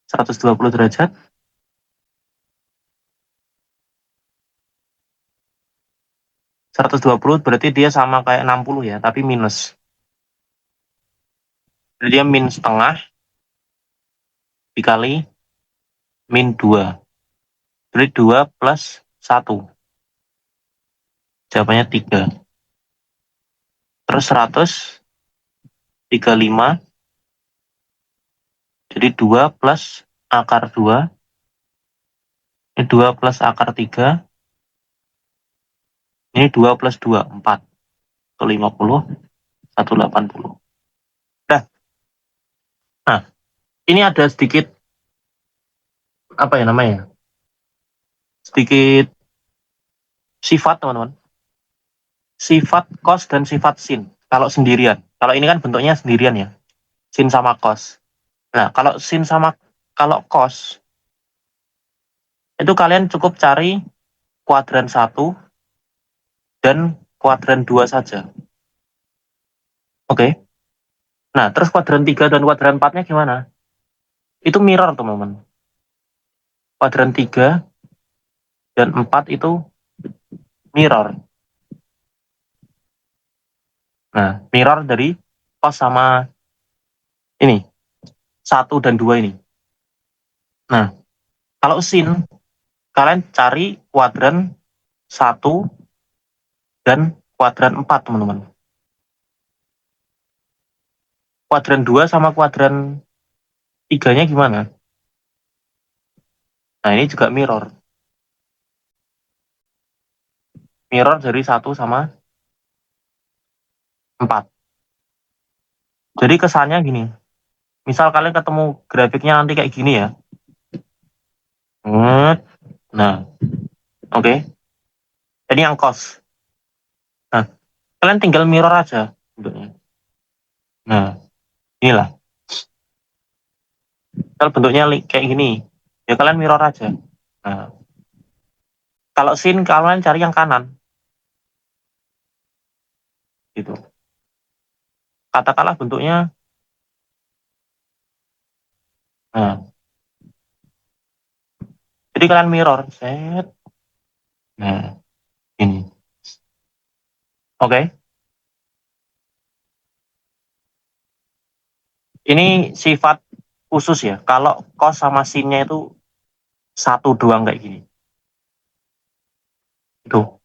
120 derajat, 120 berarti dia sama kayak 60 ya, tapi minus. Jadi dia min setengah dikali min 2. Jadi 2 plus 1. Jawabannya 3. Terus 100, 35. Jadi 2 plus akar 2. Ini 2 plus akar 3. Ini 2 plus 2, 4. 50, 180. Nah, ini ada sedikit, apa ya namanya? Sedikit sifat, teman-teman. Sifat cos dan sifat sin. Kalau sendirian. Kalau ini kan bentuknya sendirian ya. Sin sama cos. Nah, kalau cos, itu kalian cukup cari kuadran 1 dan kuadran 2 saja. Oke. Nah, terus kuadran 3 dan kuadran 4-nya gimana? Itu mirror, teman-teman. Kuadran 3 dan 4 itu mirror. Nah, mirror dari cos sama ini, 1 dan 2 ini. Nah, kalau sin, kalian cari kuadran 1 dan kuadran 4, teman-teman. Kuadran 2 sama kuadran 3-nya gimana? Nah, ini juga mirror. Mirror dari 1 sama 4. Jadi kesannya gini. Misal kalian ketemu grafiknya nanti kayak gini ya. Nah, oke. Ini yang cos. Nah, kalian tinggal mirror aja bentuknya. Nah, inilah. Kalau bentuknya kayak gini, ya kalian mirror aja. Nah, kalau sin kalian cari yang kanan. Gitu. Katakanlah bentuknya. Nah, jadi kalian mirror. Set. Nah, ini. Oke. Ini sifat khusus ya. Kalau cos sama sinnya itu satu doang kayak gini. Itu.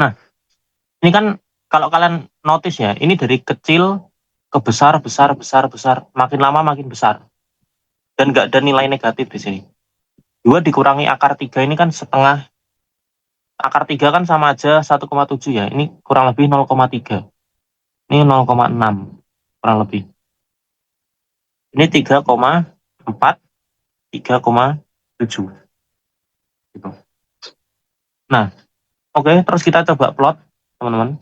Nah, ini kan kalau kalian notice ya, ini dari kecil ke besar, besar, besar, besar. Makin lama makin besar. Dan nggak ada nilai negatif di sini. 2 dikurangi akar 3 ini kan setengah. Akar 3 kan sama aja 1,7 ya. Ini kurang lebih 0,3. Ini 0,6 kurang lebih. Ini 3,4, 3,7. Gitu. Nah, oke, terus kita coba plot, teman-teman.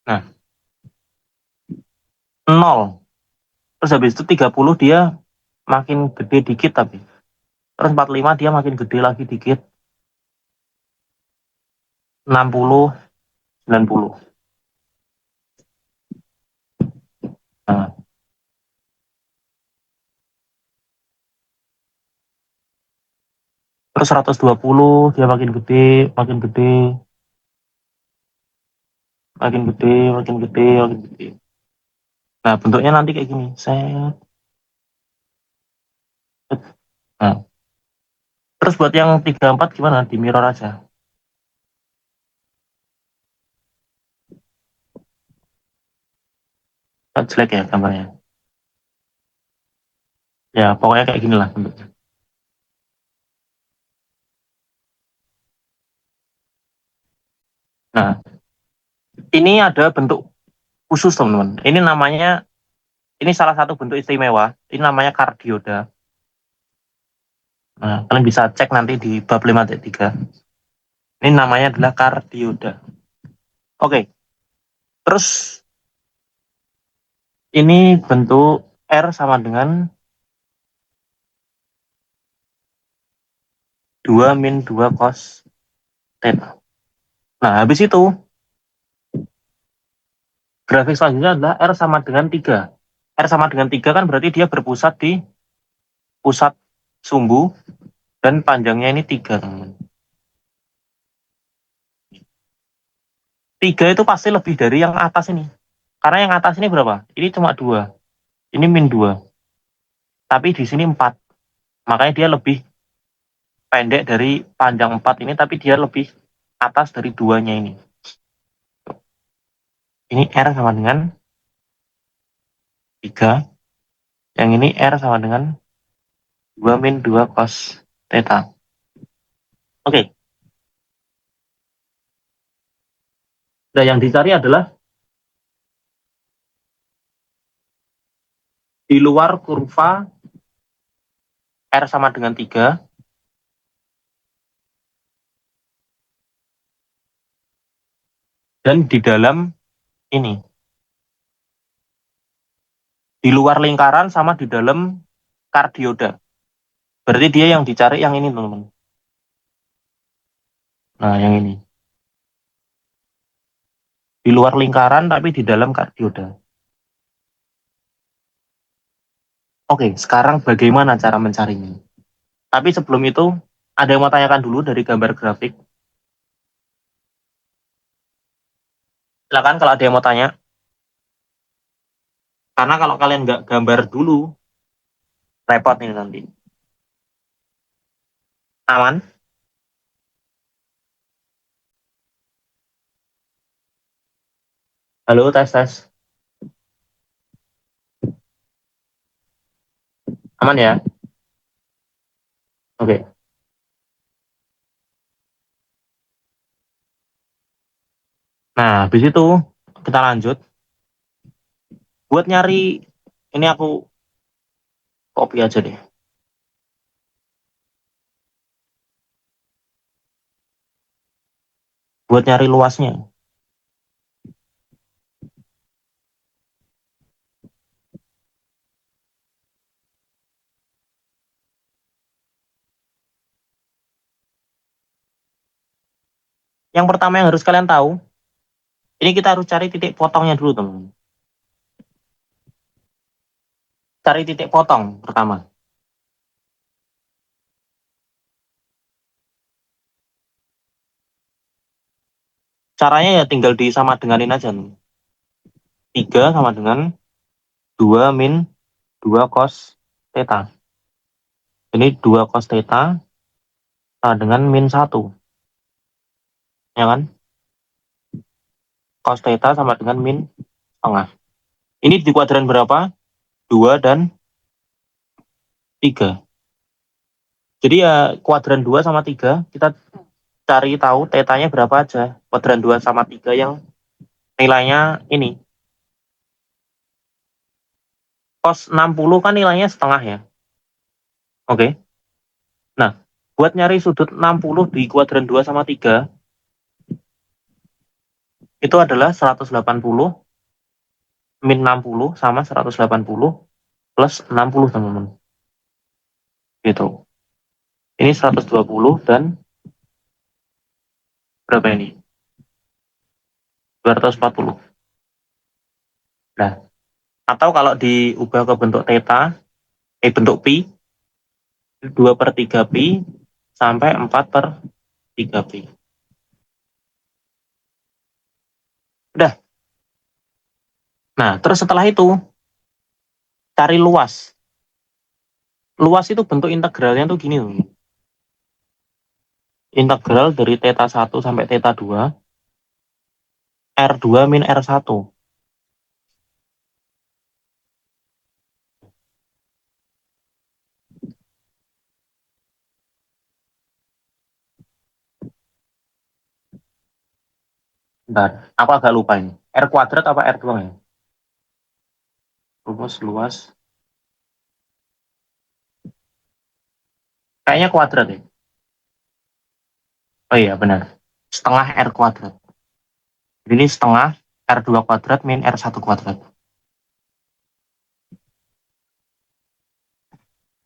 Nah, 0. Terus habis itu 30 dia makin gede dikit tapi. Terus 45 dia makin gede lagi dikit. 60, 90. Nah, terus 120 dia makin gede, makin gede, makin gede, makin gede, makin gede. Nah, bentuknya nanti kayak gini. Set. Nah, terus buat yang 34 gimana? Di mirror aja. Jelek ya gambarnya. Ya, pokoknya kayak gini lah bentuknya. Nah, ini ada bentuk khusus, teman-teman. Ini salah satu bentuk istimewa. Ini namanya kardioda. Nah, kalian bisa cek nanti di bab 5.3. Ini namanya adalah kardioda. Oke, terus ini bentuk R sama dengan 2 min 2 cos theta. Nah, habis itu grafik selanjutnya adalah R sama dengan 3. R sama dengan 3 kan berarti dia berpusat di pusat sumbu dan panjangnya ini 3, teman-teman. 3 itu pasti lebih dari yang atas ini. Karena yang atas ini berapa? Ini cuma 2. Ini min 2. Tapi di sini 4. Makanya dia lebih pendek dari panjang 4 ini, tapi dia lebih atas dari 2-nya ini. Ini R sama dengan 3. Yang ini R sama dengan 2 min 2 cos theta. Oke. Nah, yang dicari adalah di luar kurva R sama dengan 3 dan di dalam ini. Di luar lingkaran sama di dalam kardioda. Berarti dia yang dicari yang ini, teman-teman. Nah, yang ini. Di luar lingkaran tapi di dalam kardioda. Oke, sekarang bagaimana cara mencarinya? Tapi sebelum itu, ada yang mau tanyakan dulu dari gambar grafik? Silakan kalau ada yang mau tanya. Karena kalau kalian nggak gambar dulu, repot nih nanti. Aman? Halo, tes, tes. Aman ya? Oke. Nah, habis itu kita lanjut. Buat nyari, ini aku copy aja deh. Buat nyari luasnya. Yang pertama yang harus kalian tahu, ini kita harus cari titik potongnya dulu, teman-teman. Cari titik potong pertama. Caranya ya tinggal disama denganin aja nih. 3 sama dengan 2 min 2 cos theta. Ini 2 cos theta sama dengan min 1. Ya kan? Cos theta sama dengan min setengah. Ini di kuadran berapa? 2 dan 3. Jadi ya kuadran 2 sama 3 kita cari tahu tetanya berapa aja. Kuadran 2 sama 3 yang nilainya ini. Cos 60 kan nilainya setengah ya. Oke. Nah, buat nyari sudut 60 di kuadran 2 sama 3, itu adalah 180 min 60 sama 180 plus 60, teman-teman. Gitu. Ini 120 dan berapa ini? 240. Nah, atau kalau diubah ke bentuk theta, bentuk pi, 2 per 3 pi sampai 4 per 3 pi. Udah. Nah, terus setelah itu, cari luas. Luas itu bentuk integralnya tuh gini. Integral dari theta 1 sampai theta 2, R2 min R1. Bentar, aku agak lupa ini. R kuadrat apa R doang ya? Rumus luas Kayaknya kuadrat ya. Oh iya benar. Setengah R kuadrat. Jadi ini setengah R2 kuadrat min R1 kuadrat.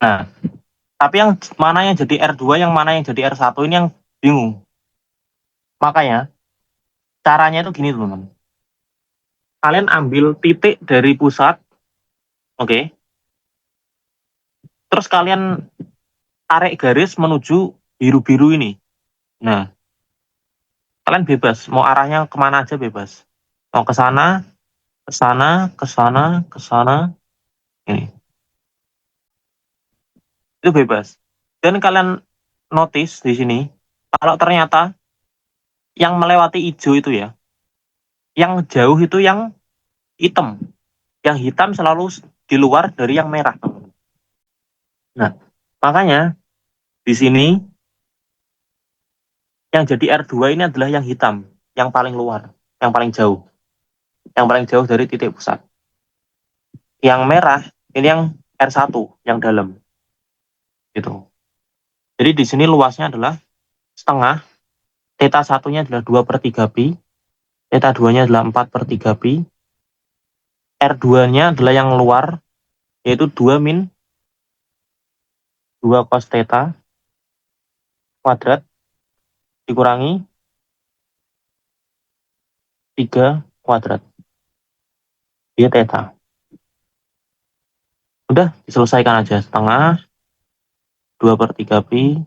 Nah, tapi yang mana yang jadi R2, yang mana yang jadi R1 ini yang bingung. Makanya caranya itu gini teman-teman. Kalian ambil titik dari pusat, oke. Terus kalian tarik garis menuju biru-biru ini. Nah, kalian bebas, mau arahnya kemana aja bebas. Mau ke sana, ke sana, ke sana, ke sana, ini. Itu bebas. Dan kalian notice di sini, kalau ternyata yang melewati hijau itu ya, yang jauh itu yang hitam. Yang hitam selalu di luar dari yang merah. Nah, makanya di sini yang jadi R2 ini adalah yang hitam, yang paling luar, yang paling jauh dari titik pusat. Yang merah ini yang R1, yang dalam. Gitu. Jadi di sini luasnya adalah setengah, theta satunya adalah 2/3 pi, theta 2-nya adalah 4/3 pi, R2-nya adalah yang luar, yaitu 2 min 2 cos theta kuadrat dikurangi 3 kuadrat. Dia theta. Udah, diselesaikan aja. Setengah, 2/3 pi.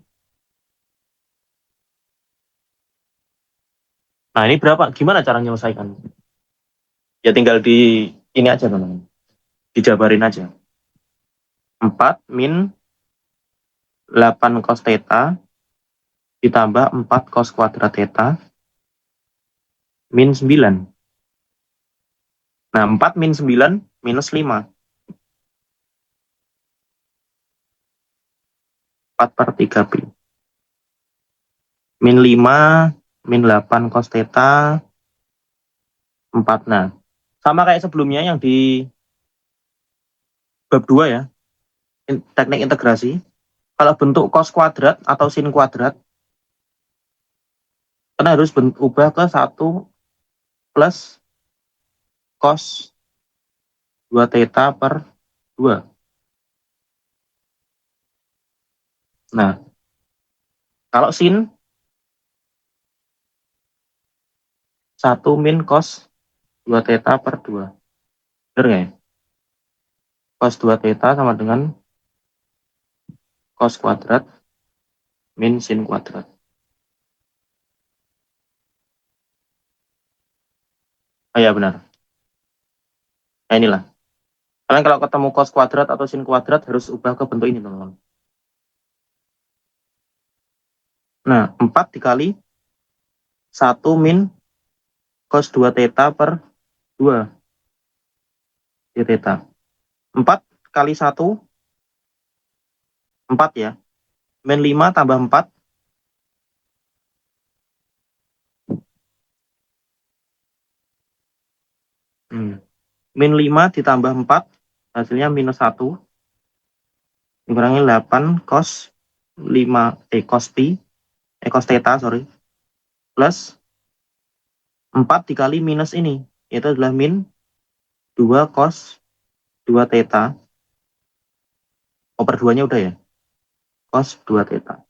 Nah, ini berapa? Gimana cara menyelesaikan? Ya tinggal di ini aja, teman-teman. Dijabarin aja. 4 min 8 cos theta ditambah 4 cos kuadrat theta min 9. Nah, 4 min 9 minus 5. 4/3 pi. Min 5, min 8 cos theta, 4. Nah, sama kayak sebelumnya yang di bab 2 ya, teknik integrasi. Kalau bentuk cos kuadrat atau sin kuadrat, kan harus ubah ke 1 plus cos 2 theta per 2. Nah, kalau sin 1 min cos 2 theta per 2. Bener nggak ya? Cos 2 theta sama dengan cos kuadrat min sin kuadrat. Oh ya benar. Nah inilah. Kalian kalau ketemu cos kuadrat atau sin kuadrat harus ubah ke bentuk ini teman-teman. Nah, 4 dikali 1 min cos 2 theta per 2 di theta. 4 kali 1, 4 ya. Min 5 tambah 4. Min 5 ditambah 4, hasilnya minus 1. Dikurangi 8 cos 5, cos pi, cos theta, sorry. Plus 4 dikali minus ini, itu adalah min 2 cos 2 theta. Oh, per 2-nya udah ya. Cos 2 theta.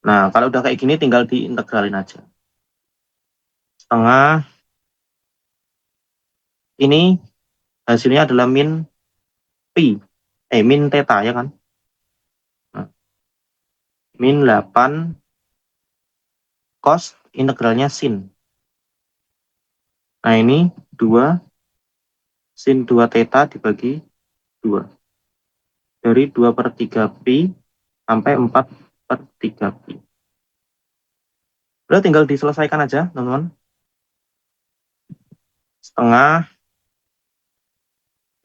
Nah, kalau udah kayak gini tinggal diintegralin aja. Setengah. Ini hasilnya adalah min pi. Min theta ya kan. Nah, min 8 cos integralnya sin. Nah, ini 2 sin 2 theta dibagi 2. Dari 2/3 pi sampai 4/3 pi. Udah tinggal diselesaikan aja, teman-teman. Setengah.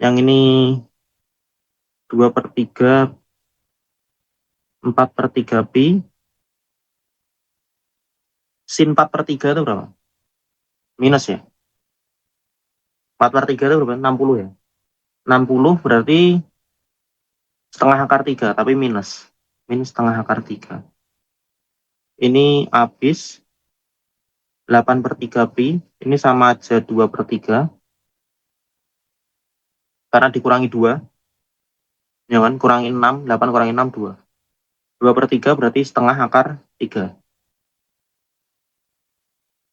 Yang ini 2/3, 4/3 pi. Sin 4/3 itu berapa? Minus ya. 4/3 itu berapa? 60 ya. 60 berarti setengah akar 3, tapi minus. Min setengah akar 3. Ini habis 8/3 pi, ini sama aja 2/3, karena dikurangi 2, ya kan, kurangi 6, 8 kurangi 6, 2. 2/3 berarti setengah akar 3,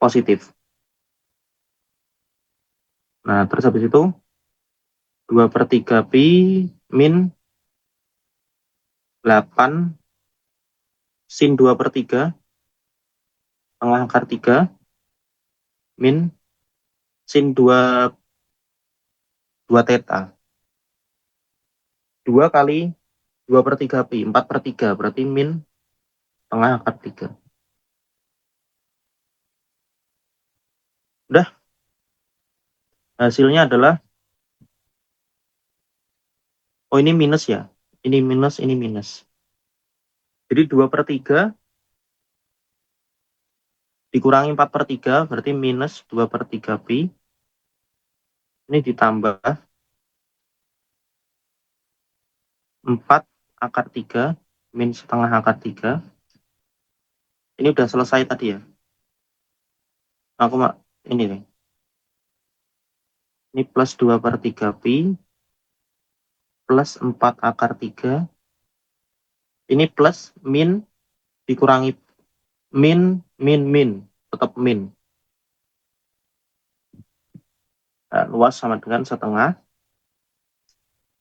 positif. Nah, terus habis itu 2/3 pi min 8 sin 2/3, setengah akar 3, min sin 2 theta. 2 kali 2/3 pi, 4/3, berarti min setengah akar 3. Udah, hasilnya adalah, oh ini minus ya, ini minus, ini minus. Jadi 2/3 dikurangi 4/3, berarti minus 2/3 pi. Ini ditambah 4 akar 3, min setengah akar 3. Ini udah selesai tadi ya. Aku ini nih. Ini plus 2/3 pi, plus 4 akar 3. Ini plus min, dikurangi min. Tetap min. Nah, luas sama dengan setengah.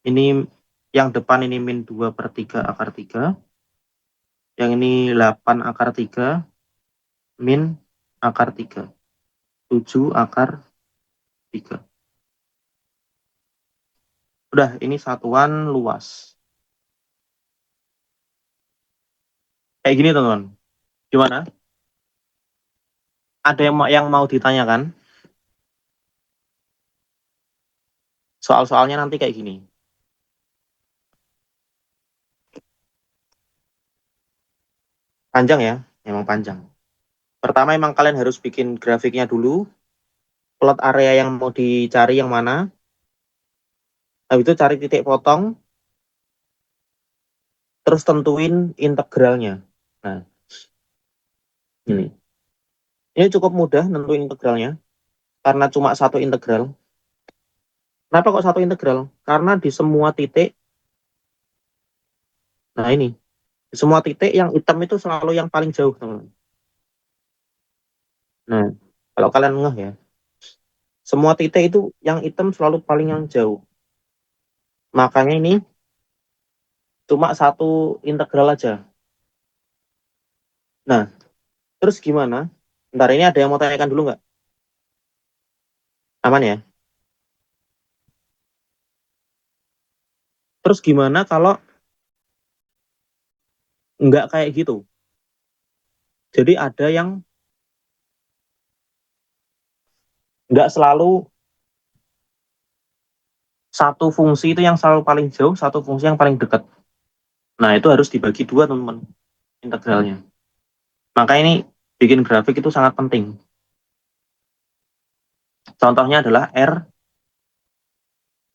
Ini yang depan ini min 2/3 akar 3. Yang ini 8 akar 3, min akar 3. 7 akar 3. Udah, ini satuan luas. Kayak gini teman-teman. Gimana? Ada yang mau ditanyakan? Soal-soalnya nanti kayak gini. Panjang ya, memang panjang. Pertama emang kalian harus bikin grafiknya dulu, plot area yang mau dicari yang mana. Habis itu cari titik potong, terus tentuin integralnya. Nah, ini. Ini cukup mudah nentuin integralnya, karena cuma satu integral. Kenapa kok satu integral? Karena di semua titik, nah ini, di semua titik yang hitam itu selalu yang paling jauh, teman-teman. Nah, kalau kalian ngeh ya, semua titik itu yang hitam selalu paling yang jauh. Makanya ini cuma satu integral aja. Nah, terus gimana? Ntar ini ada yang mau tanyakan dulu nggak? Aman ya? Terus gimana kalau nggak kayak gitu? Jadi ada yang nggak selalu satu fungsi itu yang selalu paling jauh, satu fungsi yang paling dekat. Nah, itu harus dibagi dua, teman-teman, integralnya. Maka ini bikin grafik itu sangat penting. Contohnya adalah R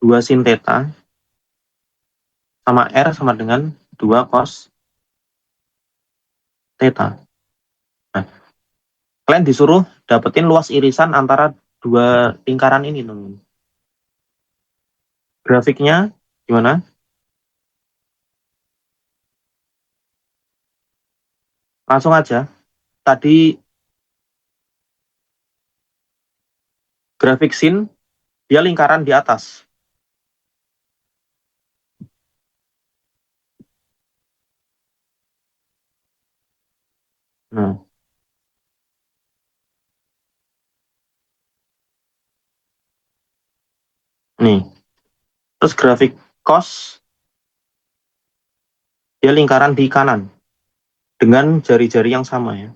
2 sin theta sama R sama dengan 2 cos theta. Nah, kalian disuruh dapetin luas irisan antara dua lingkaran ini, teman-teman. Grafiknya gimana? Langsung aja. Tadi grafik sin, dia lingkaran di atas. Nah, nih. Terus grafik cos, dia lingkaran di kanan. Dengan jari-jari yang sama ya.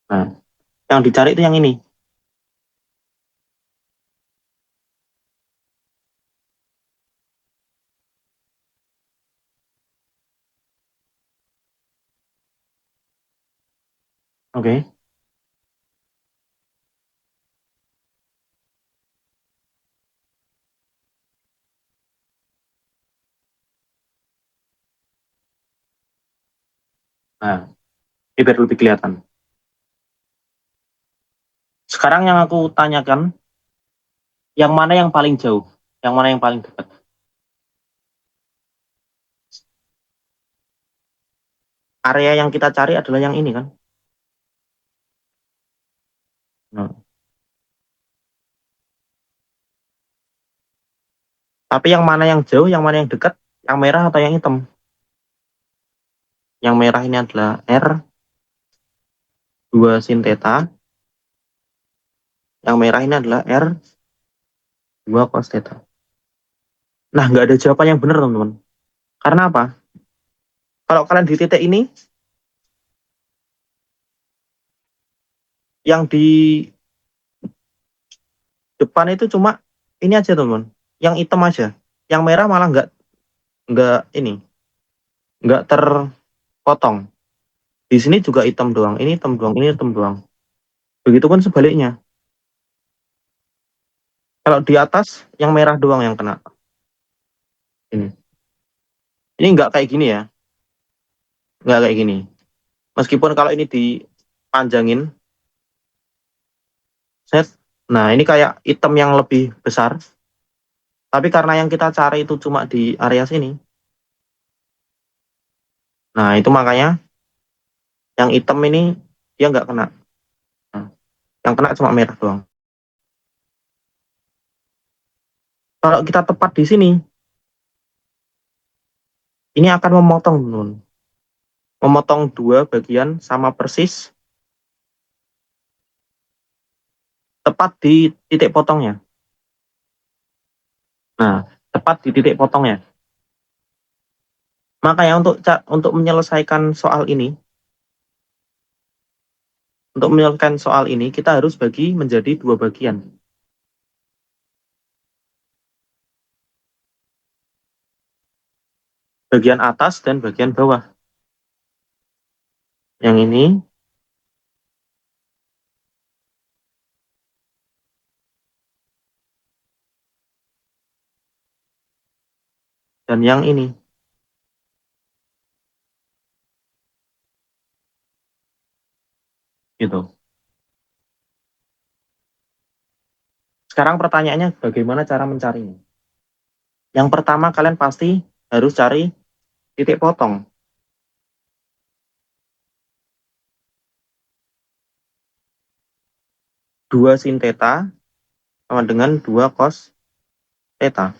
Nah, yang dicari itu yang ini. Oke. Nah, ini biar lebih kelihatan. Sekarang yang aku tanyakan, yang mana yang paling jauh? Yang mana yang paling dekat? Area yang kita cari adalah yang ini kan? Nah, tapi yang mana yang jauh, yang mana yang dekat? Yang merah atau yang hitam? Yang merah ini adalah R2 sin theta. Yang merah ini adalah R2 cos theta. Nah, nggak ada jawaban yang benar, teman-teman. Karena apa? Kalau kalian di titik ini, yang di depan itu cuma ini aja, teman-teman. Yang hitam aja. Yang merah malah nggak ini, nggak terpotong. Di sini juga hitam doang, ini hitam doang, ini hitam doang. Begitupun sebaliknya. Kalau di atas, yang merah doang yang kena. Ini. Ini nggak kayak gini ya, nggak kayak gini. Meskipun kalau ini dipanjangin, set. Nah, ini kayak item yang lebih besar. Tapi karena yang kita cari itu cuma di area sini. Nah, itu makanya yang item ini dia nggak kena. Nah, yang kena cuma merah doang. Kalau kita tepat di sini, ini akan memotong, Nun. Memotong dua bagian sama persis tepat di titik potongnya. Nah, tepat di titik potongnya. Makanya untuk menyelesaikan soal ini, kita harus bagi menjadi dua bagian. Bagian atas dan bagian bawah. Yang ini dan yang ini. Gitu. Sekarang pertanyaannya bagaimana cara mencarinya? Yang pertama kalian pasti harus cari titik potong. 2 sin theta sama dengan 2 cos theta.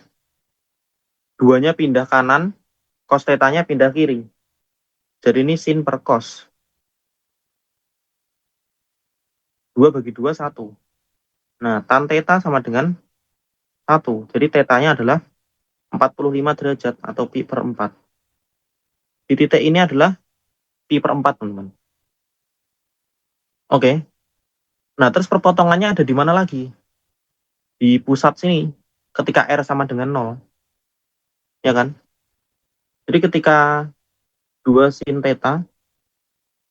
Duanya pindah kanan, cos theta-nya pindah kiri. Jadi ini sin per cos. 2 bagi 2, 1. Nah, tan theta sama dengan 1. Jadi theta-nya adalah 45 derajat atau pi per 4. Di titik ini adalah pi per 4, teman-teman. Oke. Nah, terus perpotongannya ada di mana lagi? Di pusat sini. Ketika R sama dengan 0. Ya kan? Jadi ketika 2 sin theta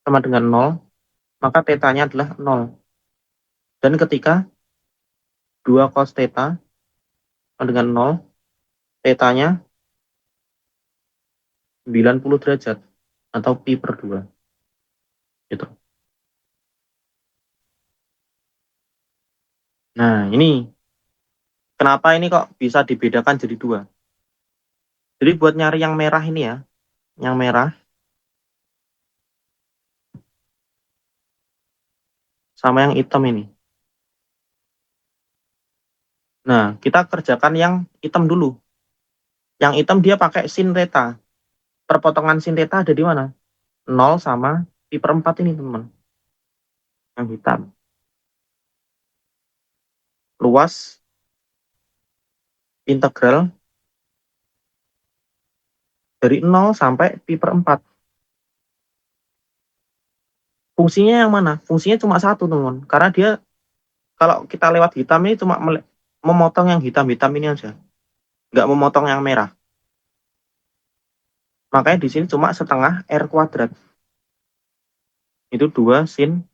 sama dengan 0, maka theta-nya adalah 0. Dan ketika 2 cos theta sama dengan 0, theta-nya 90 derajat atau pi per 2. Gitu. Nah, ini kenapa ini kok bisa dibedakan jadi 2? Jadi buat nyari yang merah ini ya, yang merah sama yang hitam ini. Nah, kita kerjakan yang hitam dulu. Yang hitam dia pakai sin theta. Perpotongan sin theta ada di mana? 0 sama pi per 4 ini, teman-teman. Yang hitam. Luas integral dari 0 sampai pi per 4. Fungsinya yang mana? Fungsinya cuma satu, teman-teman. Karena dia kalau kita lewat hitam ini cuma memotong yang hitam-hitam ini aja. Nggak memotong yang merah. Makanya di sini cuma setengah R kuadrat. Itu 2 sin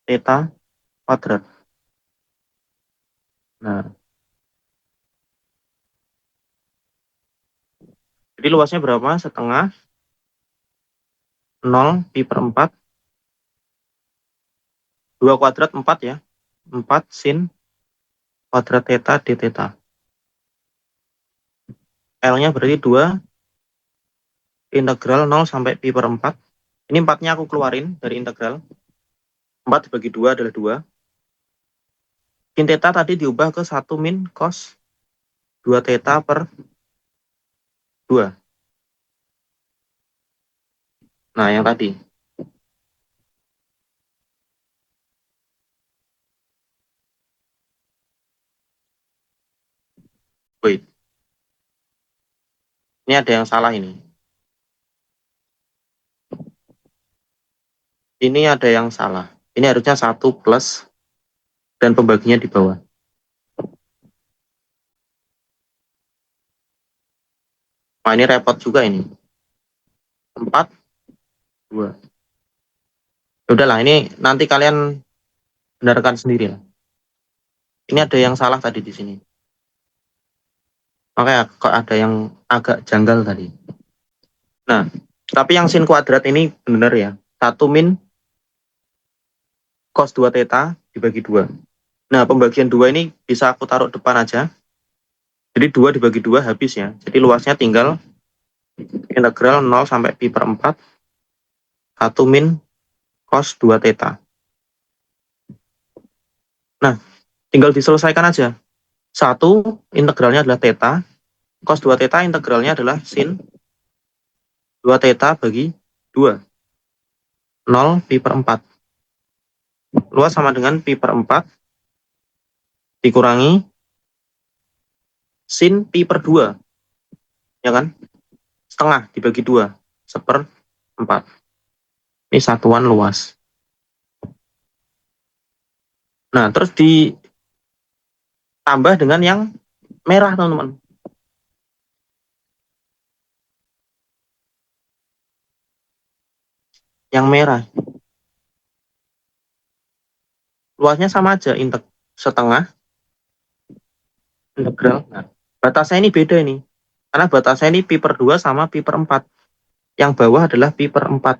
theta kuadrat. Nah, jadi luasnya berapa? Setengah 0 pi per 4. 2 kuadrat 4 ya. 4 sin kuadrat theta d theta. L-nya berarti 2 integral 0 sampai pi per 4. Ini 4-nya aku keluarin dari integral. 4 dibagi 2 adalah 2. Sin theta tadi diubah ke 1 min cos 2 theta per 2. Nah, yang tadi. Wait. Ini ada yang salah ini. Ini ada yang salah. Ini harusnya 1 plus dan pembaginya di bawah. Nah, ini repot juga ini. 4, 2. Udahlah, ini nanti kalian benarkan sendiri lah. Ini ada yang salah tadi di sini. Makanya kok ada yang agak janggal tadi. Nah, tapi yang sin kuadrat ini benar ya. 1 min cos 2 theta dibagi 2. Nah, pembagian 2 ini bisa aku taruh depan aja. Jadi 2 dibagi 2 habis ya. Jadi luasnya tinggal integral 0 sampai pi per 4. 1 min cos 2 theta. Nah, tinggal diselesaikan aja. 1 integralnya adalah theta. Cos 2 theta integralnya adalah sin 2 theta bagi 2. 0 pi per 4. Luas sama dengan pi per 4 dikurangi sin pi per 2. Ya kan? Setengah dibagi 2. 1/4. Ini satuan luas. Nah, terus ditambah dengan yang merah, teman-teman. Yang merah. Luasnya sama aja, setengah integral. Nah, batasnya ini beda ini. Karena batasnya ini pi per 2 sama pi per 4. Yang bawah adalah pi per 4.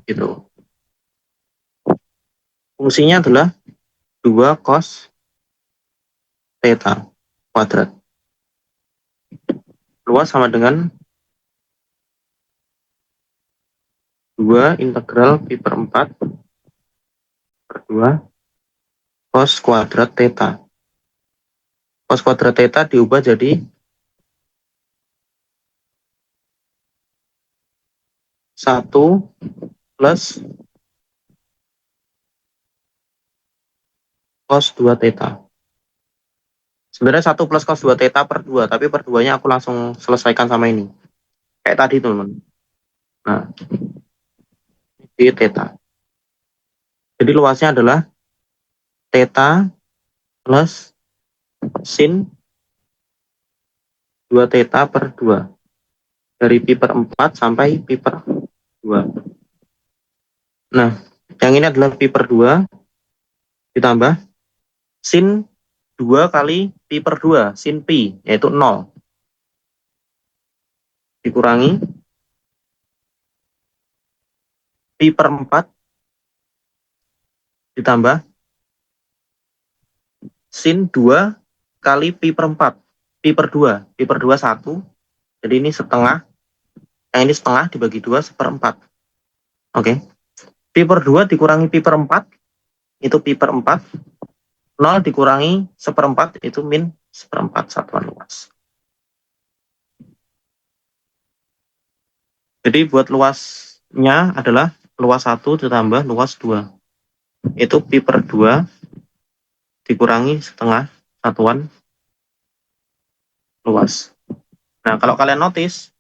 Gitu. Fungsinya adalah 2 cos theta kuadrat. Luas sama dengan 2 integral pi per 4 per 2 cos kuadrat theta. Cos kuadrat theta diubah jadi 1 plus cos 2 theta. Sebenarnya 1 plus cos 2 theta per 2, tapi per 2-nya aku langsung selesaikan sama ini. Kayak tadi, teman-teman. Nah, di theta. Jadi luasnya adalah theta plus sin 2 theta per 2. Dari pi per 4 sampai pi per 2. Nah, yang ini adalah pi per 2 ditambah sin 2 kali pi per 2, sin pi, yaitu 0. Dikurangi pi per 4 ditambah sin 2 kali pi per 4. Pi per 2. Pi per 2 1. Jadi ini setengah. Yang ini setengah dibagi 2 1/4. Oke. Pi per 2 dikurangi pi per 4. Itu pi per 4. 0 dikurangi 1/4 itu min 1/4 satuan luas. Jadi buat luasnya adalah luas 1 ditambah luas 2. Itu pi per 2 dikurangi setengah satuan luas. Nah, kalau kalian notice,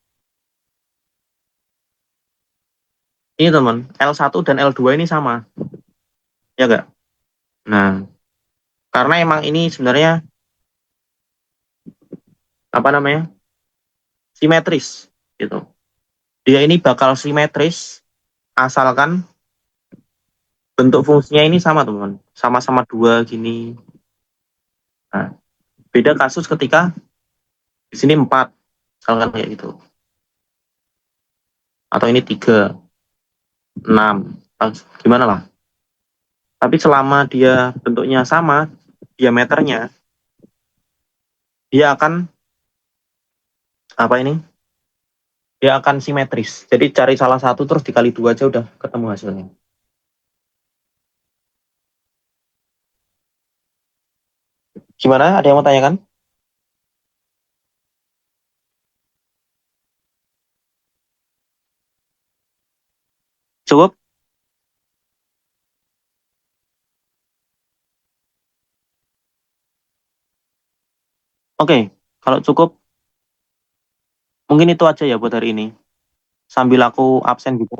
ini teman, L1 dan L2 ini sama. Ya enggak? Nah, karena emang ini sebenarnya simetris gitu. Dia ini bakal simetris asalkan bentuk fungsinya ini sama, teman. Sama-sama 2 gini. Nah, beda kasus ketika di sini 4. Misalkan kayak gitu. Atau ini 3, 6. Gimana lah. Tapi selama dia bentuknya sama, diameternya, dia akan apa ini? Dia akan simetris. Jadi cari salah satu terus dikali 2 aja udah ketemu hasilnya. Gimana? Ada yang mau tanyakan? Cukup? Oke, kalau cukup, mungkin itu aja ya buat hari ini. Sambil aku absen gitu.